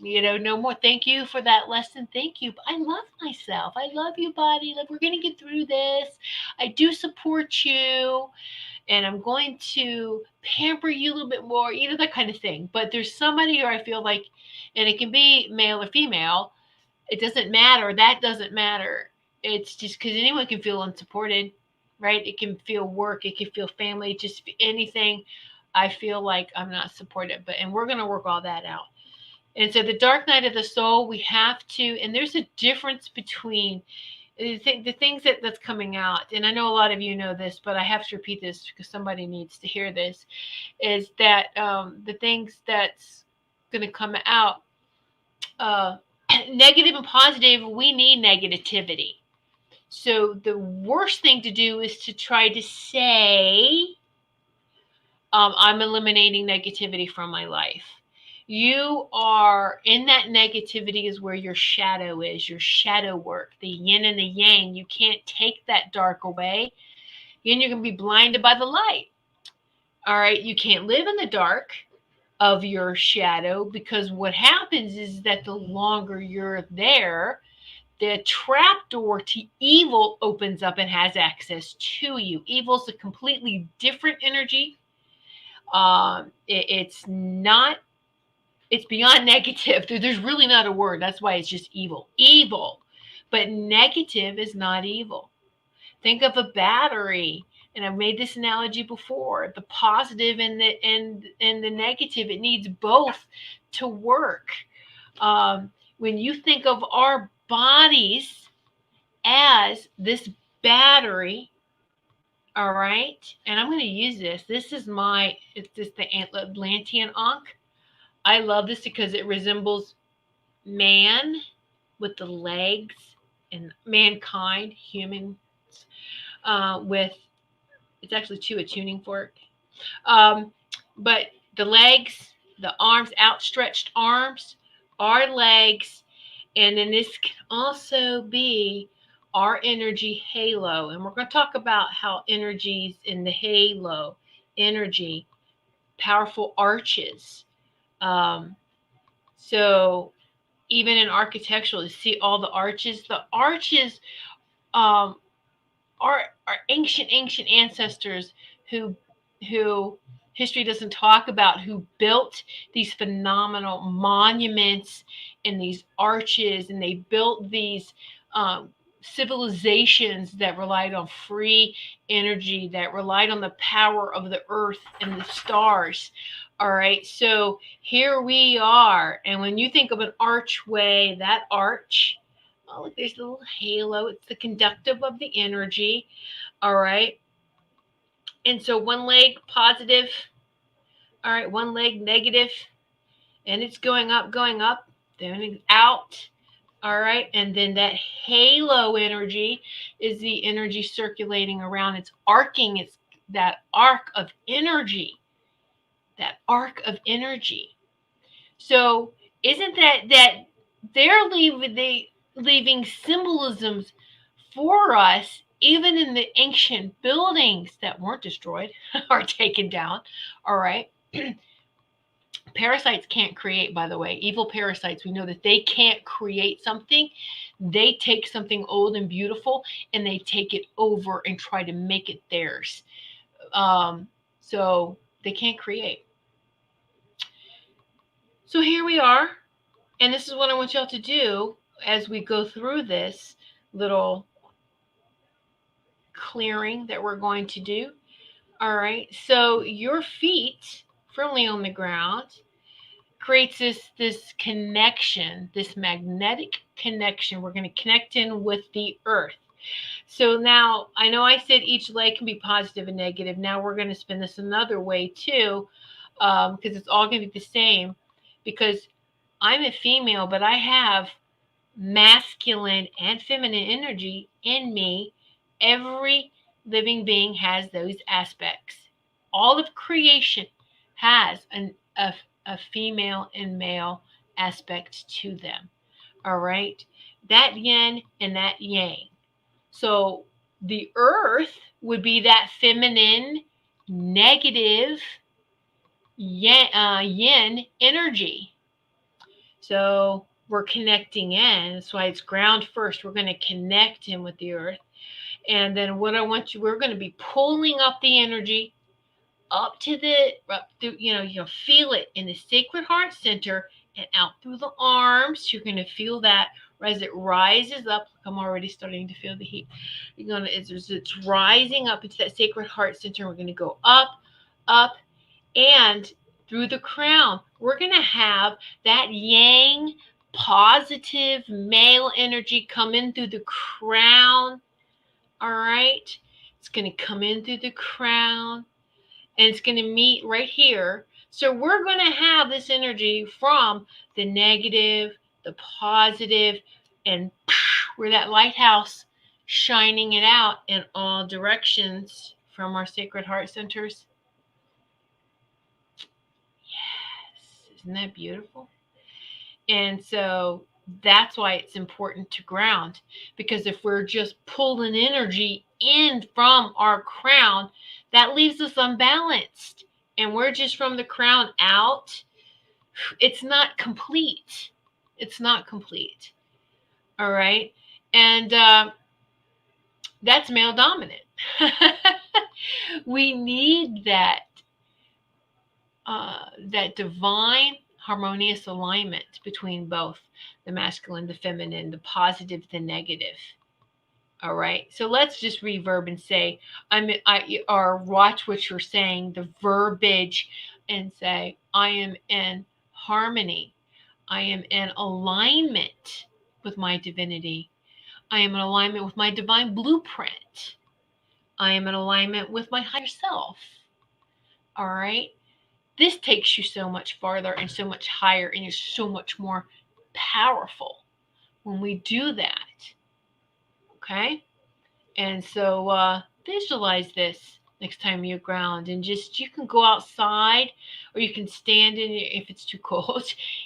more. Thank you for that lesson. Thank you. I love myself. I love you, body. Like, we're going to get through this. I do support you, and I'm going to pamper you a little bit more, that kind of thing. But there's somebody who I feel like, and it can be male or female, it doesn't matter. That doesn't matter. It's just because anyone can feel unsupported, right? It can feel work. It can feel family, just anything. I feel like I'm not supported, and we're going to work all that out. And so the dark night of the soul, we have to, and there's a difference between the things that's coming out. And I know a lot of you know this, but I have to repeat this because somebody needs to hear this, is that the things that's going to come out, negative and positive, we need negativity. So the worst thing to do is to try to say, I'm eliminating negativity from my life. You are in that negativity is where your shadow is, your shadow work, the yin and the yang. You can't take that dark away. And you're going to be blinded by the light. All right. You can't live in the dark of your shadow, because what happens is that the longer you're there, the trapdoor to evil opens up and has access to you. Evil's a completely different energy. It's beyond negative. There's really not a word. That's why it's just evil. Evil. But negative is not evil. Think of a battery, and I've made this analogy before. The positive and the negative, it needs both to work. When you think of our bodies as this battery, all right, and I'm going to use this. This is the Atlantean Ankh. I love this because it resembles man with the legs, and mankind, humans, with, it's actually a tuning fork. But the legs, the arms, outstretched arms, our legs, and then this can also be our energy halo. And we're going to talk about how energies in the halo, energy, powerful arches. So even in architectural, you see all the arches. The arches are ancient ancestors who history doesn't talk about, who built these phenomenal monuments and these arches, and they built these civilizations that relied on free energy, that relied on the power of the earth and the stars. All right, so here we are. And when you think of an archway, that arch, oh, look, there's a little halo. It's the conductive of the energy. All right. And so one leg positive. All right, one leg negative. And it's going up, then it's out. All right. And then that halo energy is the energy circulating around. It's arcing. It's that arc of energy. That arc of energy. So isn't that they're leaving symbolisms for us, even in the ancient buildings that weren't destroyed or taken down. All right. Parasites can't create, by the way. Evil parasites, we know that they can't create something. They take something old and beautiful and they take it over and try to make it theirs. So they can't create. So here we are. And this is what I want y'all to do as we go through this little clearing that we're going to do. All right. So your feet firmly on the ground creates this connection, this magnetic connection. We're going to connect in with the earth. So now I know I said each leg can be positive and negative. Now we're going to spin this another way too, because it's all going to be the same. Because I'm a female, but I have masculine and feminine energy in me. Every living being has those aspects. All of creation has a female and male aspect to them. All right. That yin and that yang. So the earth would be that feminine, negative yin energy. So we're connecting in. That's why it's ground first. We're going to connect in with the earth. And then what I want you, we're going to be pulling up the energy up to you'll feel it in the sacred heart center and out through the arms. You're going to feel that as it rises up. I'm already starting to feel the heat. It's rising up into that sacred heart center. We're going to go up, and through the crown. We're going to have that yang, positive male energy come in through the crown. All right. It's going to come in through the crown. And it's going to meet right here. So we're going to have this energy from the negative, the positive, and we're that lighthouse shining it out in all directions from our sacred heart centers. Yes. Isn't that beautiful? And so that's why it's important to ground, because if we're just pulling energy in from our crown, that leaves us unbalanced, and we're just from the crown out. It's not complete. It's not complete. All right. And that's male dominant. We need that divine harmonious alignment between both the masculine, the feminine, the positive, the negative. All right. So let's just reverb and say, or watch what you're saying, the verbiage, and say, I am in harmony. I am in alignment with my divinity. I am in alignment with my divine blueprint. I am in alignment with my higher self. All right. This takes you so much farther and so much higher, and you're so much more powerful when we do that. Okay? And so visualize this next time you ground, and you can go outside, or you can stand in if it's too cold.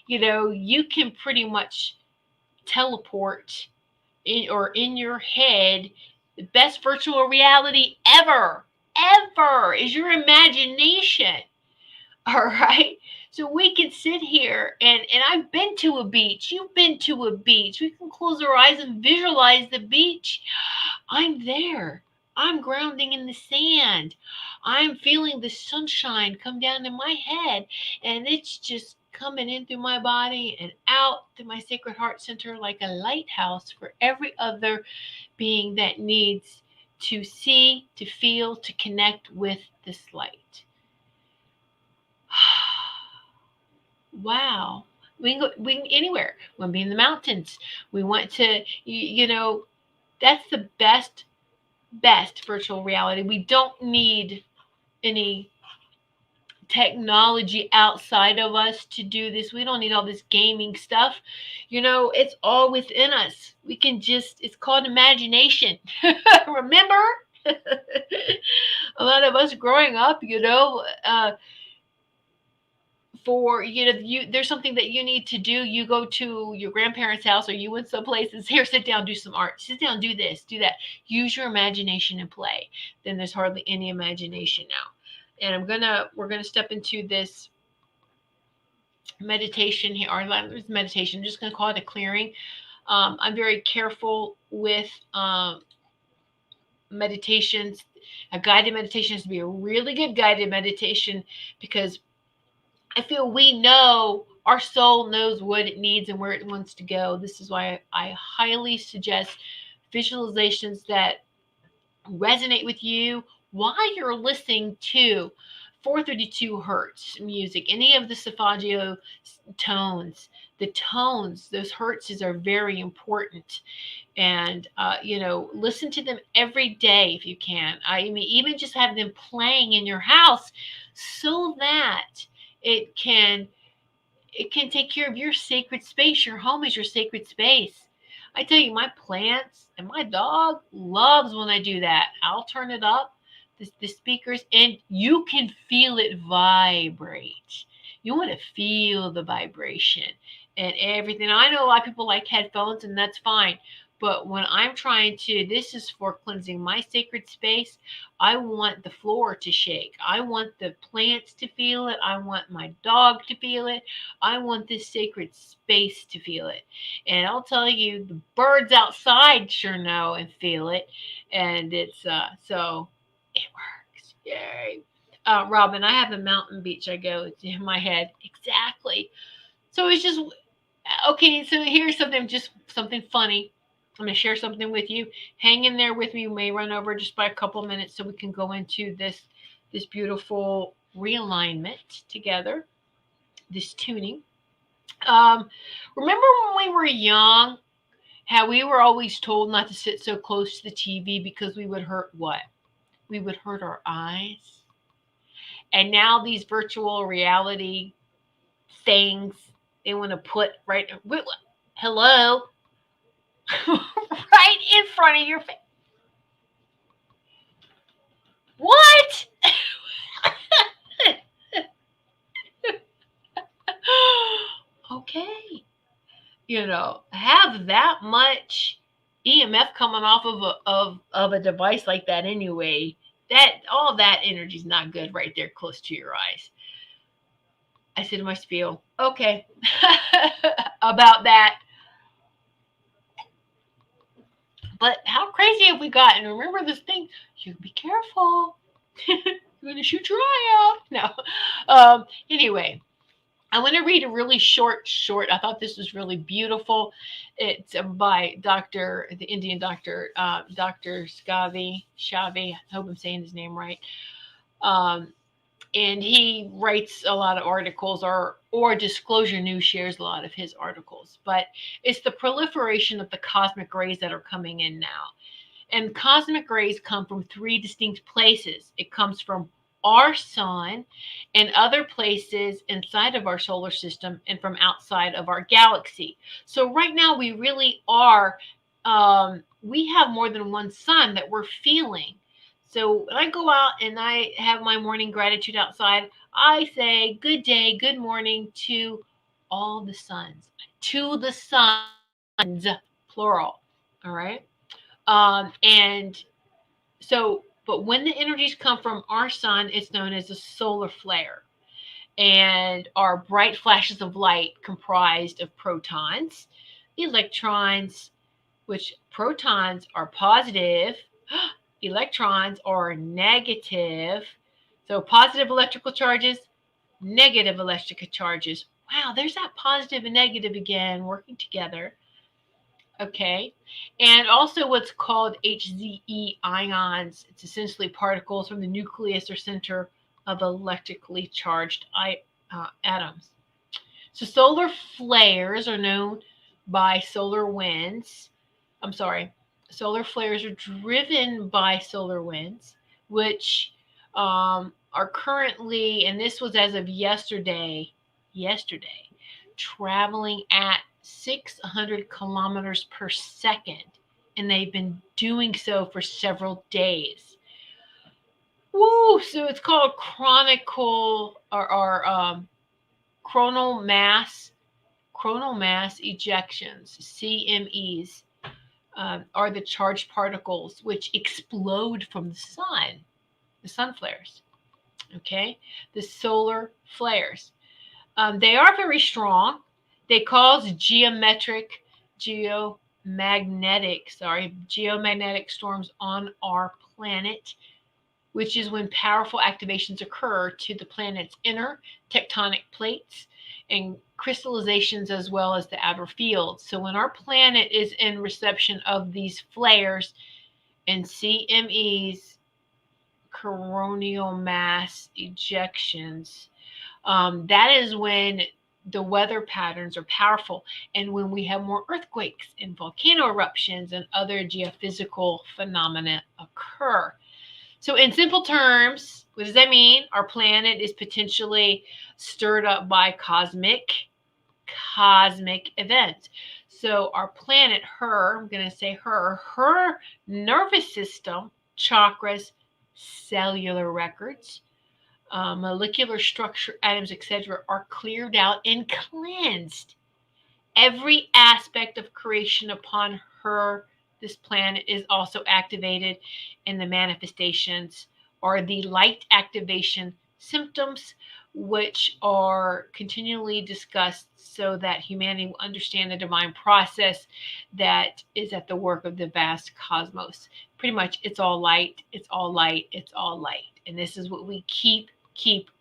You can pretty much teleport in your head. The best virtual reality ever is your imagination. All right. So we can sit here and I've been to a beach. You've been to a beach. We can close our eyes and visualize the beach. I'm there. I'm grounding in the sand. I'm feeling the sunshine come down in my head. And it's just coming in through my body and out through my sacred heart center like a lighthouse for every other being that needs to see, to feel, to connect with this light. Wow. We can anywhere. We want to be in the mountains. We want to, that's the best virtual reality. We don't need any technology outside of us to do this. We don't need all this gaming stuff. It's all within us. We can it's called imagination. Remember? A lot of us growing up, there's something that you need to do. You go to your grandparents' house, or you went someplace and say, here, sit down, do some art. Sit down, do this, do that. Use your imagination and play. Then there's hardly any imagination now. And we're gonna step into this meditation here, or meditation. I'm just gonna call it a clearing. I'm very careful with meditations. A guided meditation has to be a really good guided meditation, because I feel we know, our soul knows what it needs and where it wants to go. This is why I highly suggest visualizations that resonate with you while you're listening to 432 hertz music, any of the solfeggio tones. The tones, those hertzes are very important. And, listen to them every day if you can. I mean, even just have them playing in your house so that it can take care of your sacred space. Your home is your sacred space. I tell you, my plants and my dog loves when I do that. I'll turn it up, the speakers, and you can feel it vibrate. You want to feel the vibration and everything. I know a lot of people like headphones, and that's fine. But when I'm trying to, this is for cleansing my sacred space. I want the floor to shake. I want the plants to feel it. I want my dog to feel it. I want this sacred space to feel it. And I'll tell you, the birds outside sure know and feel it. And it's, so it works. Yay. Robin, I have a mountain beach I go to in my head. Exactly. So it's just, okay, so here's something funny. I'm going to share something with you. Hang in there with me. We may run over just by a couple minutes so we can go into this beautiful realignment together, this tuning. Remember when we were young, how we were always told not to sit so close to the TV because we would hurt what? We would hurt our eyes. And now these virtual reality things, they want to put right, hello, right in front of your face. What? Okay. Have that much EMF coming off of a device like that anyway. That all that energy is not good right there close to your eyes. I said to my spiel, okay, about that. But how crazy have we gotten? Remember this thing, you be careful. You're going to shoot your eye out. No. Anyway, I want to read a really short. I thought this was really beautiful. It's by the Indian doctor, Dr. Shavi. I hope I'm saying his name right. And he writes a lot of articles, or Disclosure News shares a lot of his articles. But it's the proliferation of the cosmic rays that are coming in now. And cosmic rays come from three distinct places. It comes from our sun and other places inside of our solar system and from outside of our galaxy. So right now we really are, we have more than one sun that we're feeling. So when I go out and I have my morning gratitude outside, I say good day, good morning to all the suns, to the suns, plural. All right. And so, but when the energies come from our sun, it's known as a solar flare. And our bright flashes of light comprised of protons, electrons, which protons are positive, electrons are negative. So positive electrical charges, negative electrical charges. Wow, there's that positive and negative again working together. Okay. And also what's called HZE ions. It's essentially particles from the nucleus or center of electrically charged atoms. So solar flares are known by solar winds. Solar flares are driven by solar winds, which are currently, and this was as of yesterday, traveling at 600 kilometers per second. And they've been doing so for several days. Woo! So it's called coronal mass ejections, CMEs, are the charged particles which explode from the sun flares. Okay, the solar flares. They are very strong. They cause geomagnetic storms on our planet, which is when powerful activations occur to the planet's inner tectonic plates and crystallizations as well as the outer fields. So when our planet is in reception of these flares and CMEs, coronal mass ejections, that is when the weather patterns are powerful and when we have more earthquakes and volcano eruptions and other geophysical phenomena occur. So in simple terms, what does that mean? Our planet is potentially stirred up by cosmic events. So our planet, I'm going to say her nervous system, chakras, cellular records, molecular structure, atoms, etc., are cleared out and cleansed. Every aspect of creation upon this planet is also activated, and the manifestations are the light activation symptoms, which are continually discussed so that humanity will understand the divine process that is at the work of the vast cosmos. Pretty much, it's all light, it's all light, it's all light. And this is what we keep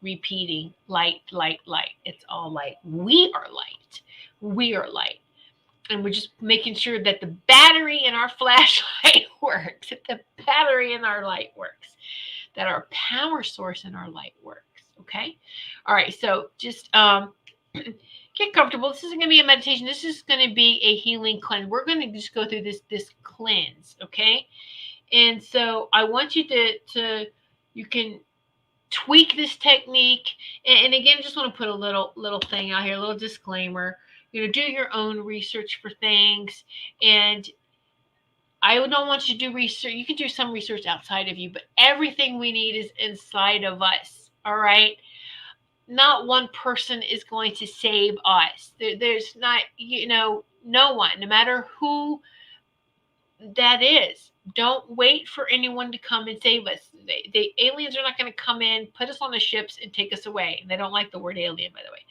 repeating: light, light, light. It's all light. We are light. We are light. And we're just making sure that the battery in our flashlight works, that the battery in our light works, that our power source in our light works. Okay? All right, so just get comfortable. This isn't going to be a meditation. This is going to be a healing cleanse. We're going to just go through this cleanse, okay? And so I want you to you can tweak this technique. And again, I just want to put a little thing out here, a little disclaimer. Do your own research for things. And I don't want you to do research. You can do some research outside of you, but everything we need is inside of us. All right. Not one person is going to save us. There's not, no one, no matter who that is. Don't wait for anyone to come and save us. The aliens are not going to come in, put us on the ships, and take us away. They don't like the word alien, by the way.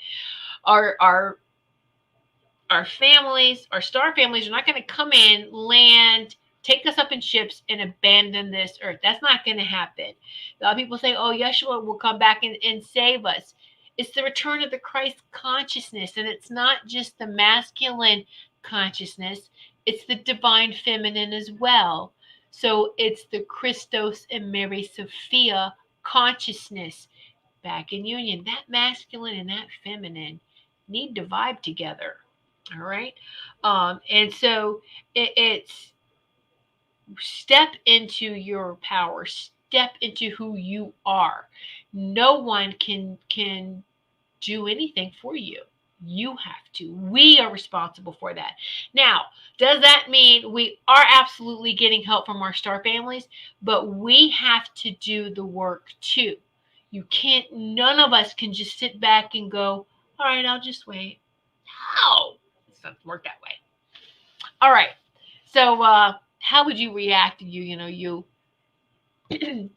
Our families, our star families are not going to come in, land, take us up in ships, and abandon this earth. That's not going to happen. A lot of people say, oh, Yeshua will come back and save us. It's the return of the Christ consciousness, and it's not just the masculine consciousness. It's the divine feminine as well. So it's the Christos and Mary Sophia consciousness back in union. That masculine and that feminine need to vibe together. All right. And so it's step into your power, step into who you are. No one can do anything for you. You have to. We are responsible for that. Now, does that mean we are absolutely getting help from our star families? But we have to do the work too. None of us can just sit back and go, all right, I'll just wait. No, it doesn't work that way. All right. So how would you react if you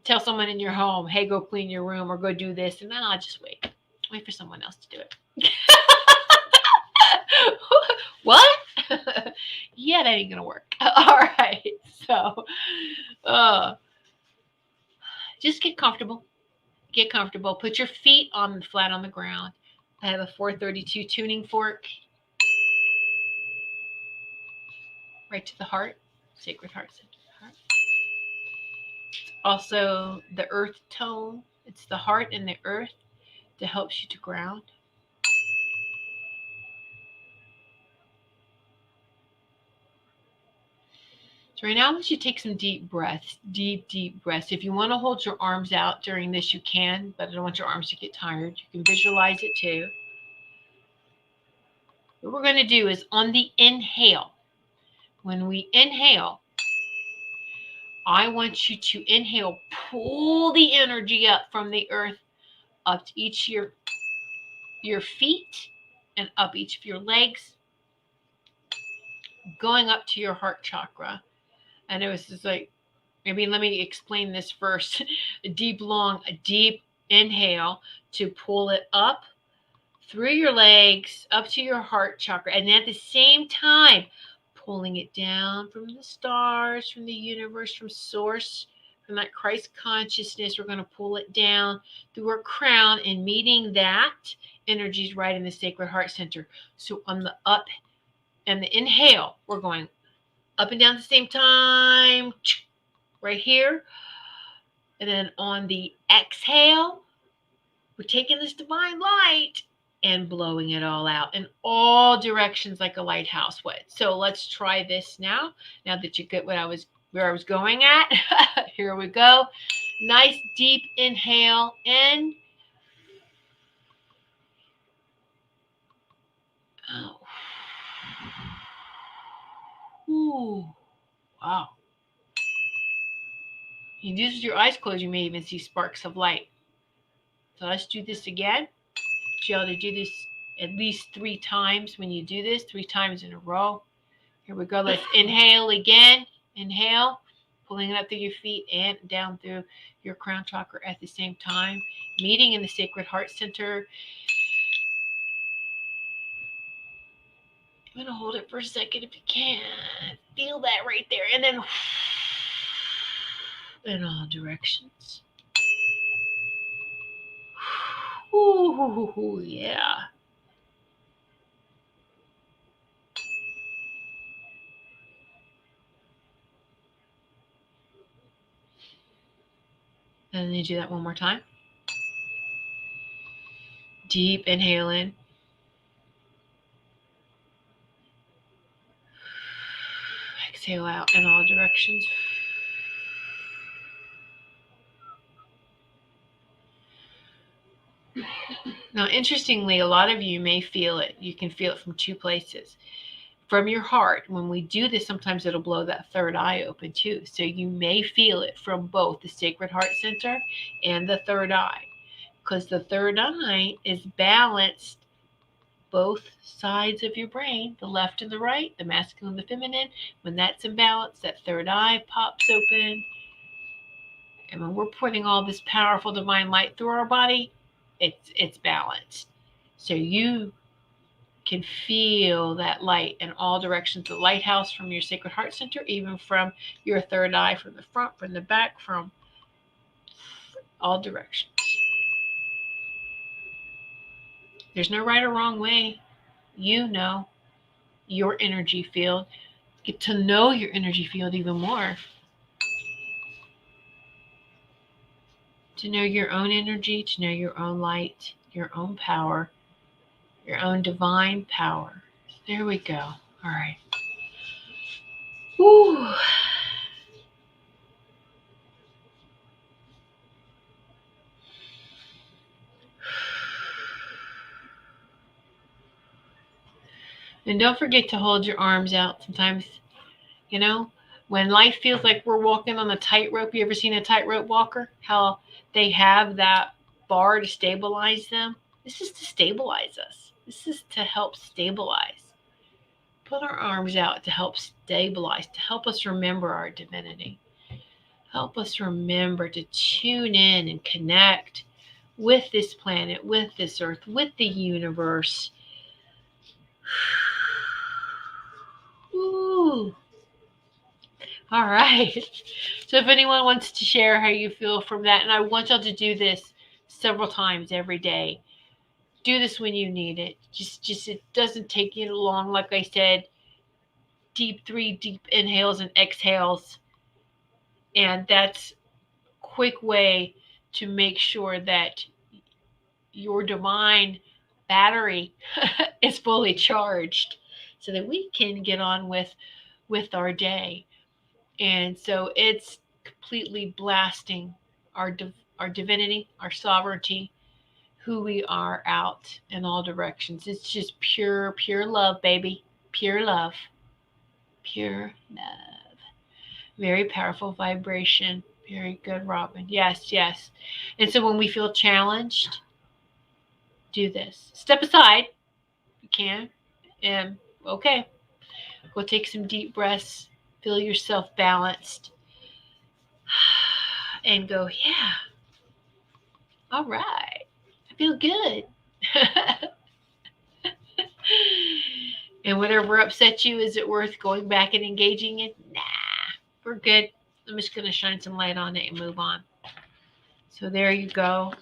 tell someone in your home, hey, go clean your room or go do this, and I'll just wait for someone else to do it. What? Yeah, that ain't gonna work. All right. So just get comfortable. Put your feet flat on the ground. I have a 432 tuning fork right to the heart, sacred heart center. Heart. Also, the earth tone. It's the heart and the earth that helps you to ground. So right now, I want you to take some deep breaths, deep breaths. If you want to hold your arms out during this, you can, but I don't want your arms to get tired. You can visualize it too. What we're going to do is on the inhale, when we inhale, I want you to inhale, pull the energy up from the earth up to each of your feet and up each of your legs, going up to your heart chakra. And it was just like, maybe let me explain this first. A deep inhale to pull it up through your legs, up to your heart chakra. And at the same time, pulling it down from the stars, from the universe, from source, from that Christ consciousness. We're going to pull it down through our crown and meeting that energy is right in the sacred heart center. So on the up and the inhale, we're going up and down at the same time, right here. And then on the exhale, we're taking this divine light and blowing it all out in all directions like a lighthouse would. So let's try this now. Now that you get where I was going at, here we go. Nice deep inhale in. Oh. Ooh. Wow. You do this with your eyes closed, you may even see sparks of light. So let's do this again. You ought to do this at least 3 times when you do this, 3 times in a row. Here we go. Let's inhale again. Inhale, pulling it up through your feet and down through your crown chakra at the same time. Meeting in the sacred heart center. I'm going to hold it for a second if you can. Feel that right there. And then in all directions. Ooh, yeah. And then you do that one more time. Deep inhale in. Exhale out in all directions. Now, interestingly, a lot of you may feel it. You can feel it from 2 places. From your heart. When we do this, sometimes it'll blow that third eye open too. So you may feel it from both the sacred heart center and the third eye. Because the third eye is balanced both sides of your brain, the left and the right, the masculine and the feminine. When that's in balance, that third eye pops open. And when we're putting all this powerful divine light through our body, it's balanced. So you can feel that light in all directions, the lighthouse from your sacred heart center, even from your third eye, from the front, from the back, from all directions. There's no right or wrong way. You know your energy field. Get to know your energy field even more. To know your own energy, to know your own light, your own power, your own divine power. There we go. All right. Woo. And don't forget to hold your arms out. Sometimes, when life feels like we're walking on a tightrope, you ever seen a tightrope walker? How they have that bar to stabilize them? This is to stabilize us. This is to help stabilize. Put our arms out to help stabilize, to help us remember our divinity. Help us remember to tune in and connect with this planet, with this earth, with the universe. Ooh. All right. So if anyone wants to share how you feel from that, and I want y'all to do this several times every day. Do this when you need it. Just it doesn't take you long. Like I said, 3 deep inhales and exhales. And that's a quick way to make sure that your divine battery is fully charged so that we can get on with our day. And so it's completely blasting our divinity, our sovereignty, who we are out in all directions. It's just pure love, baby. Pure love. Pure love. Very powerful vibration. Very good, Robin. Yes. And so when we feel challenged, do this. Step aside. You can. And okay. Go take some deep breaths. Feel yourself balanced. And go, yeah. All right. I feel good. And whatever upsets you, is it worth going back and engaging in? Nah, we're good. I'm just going to shine some light on it and move on. So there you go.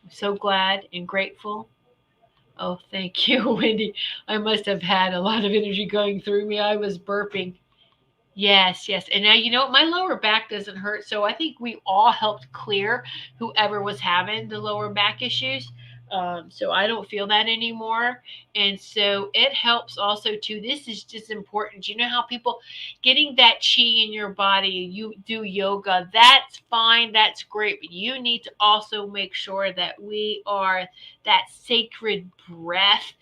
I'm so glad and grateful. Oh, thank you, Wendy. I must have had a lot of energy going through me. I was burping. Yes. And now, you know, my lower back doesn't hurt. So I think we all helped clear whoever was having the lower back issues. So I don't feel that anymore. And so it helps also too. This is just important. You know how people getting that chi in your body, you do yoga, that's fine. That's great. But you need to also make sure that we are that sacred breath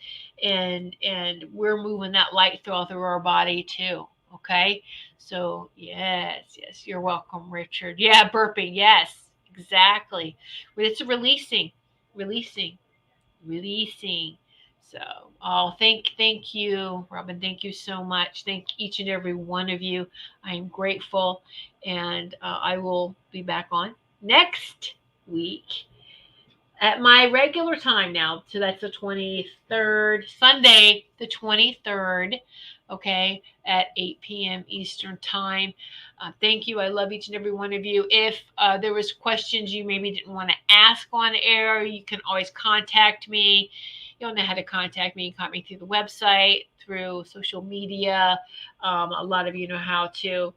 and we're moving that light through our body too. Okay. So yes, you're welcome, Richard. Yeah. Burping. Yes, exactly. But it's a releasing. So, thank you, Robin. Thank you so much. Thank each and every one of you. I am grateful, and I will be back on next week at my regular time now. So that's the 23rd, Sunday, the 23rd. Okay, at 8 p.m. Eastern time. Thank you. I love each and every one of you. If there was questions you maybe didn't want to ask on air, you can always contact me. You'll know how to contact me. You can contact me through the website, through social media. A lot of you know how to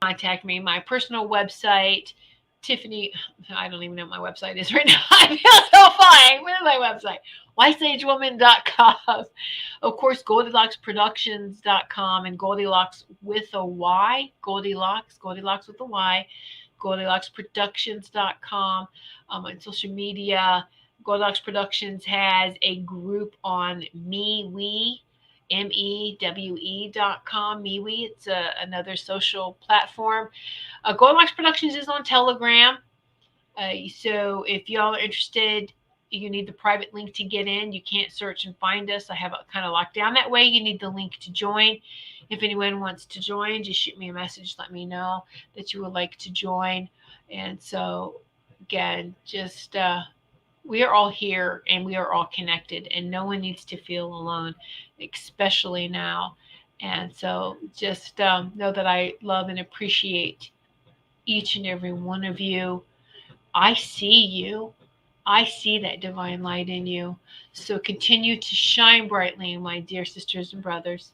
contact me. My personal website, Tiffany, I don't even know what my website is right now. I feel so fine. What is my website? WiseAgeWoman.com. Of course, GoldylocksProductions.com and Goldylocks with a Y. Goldylocks with a Y. GoldyllocksProductions.com. On social media, Goldylocks Productions has a group on MeWe. MEWE.com. MeWe. It's another social platform. Goldylocks Productions is on Telegram. So if y'all are interested, you need the private link to get in. You can't search and find us. I have it kind of locked down that way. You need the link to join. If anyone wants to join, just shoot me a message. Let me know that you would like to join. And so, again, just we are all here and we are all connected, and no one needs to feel alone, especially now. And so just know that I love and appreciate each and every one of you. I see you. I see that divine light in you. So continue to shine brightly, my dear sisters and brothers,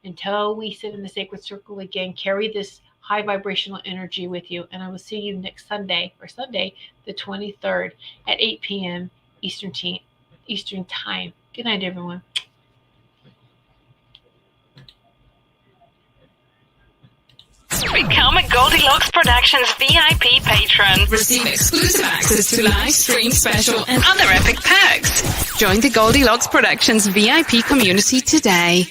until we sit in the sacred circle again. Carry this high vibrational energy with you. And I will see you next Sunday, the 23rd at 8 p.m. Eastern time. Good night, everyone. Become a Goldylocks Productions VIP patron. Receive exclusive access to live stream special and other epic perks. Join the Goldylocks Productions VIP community today.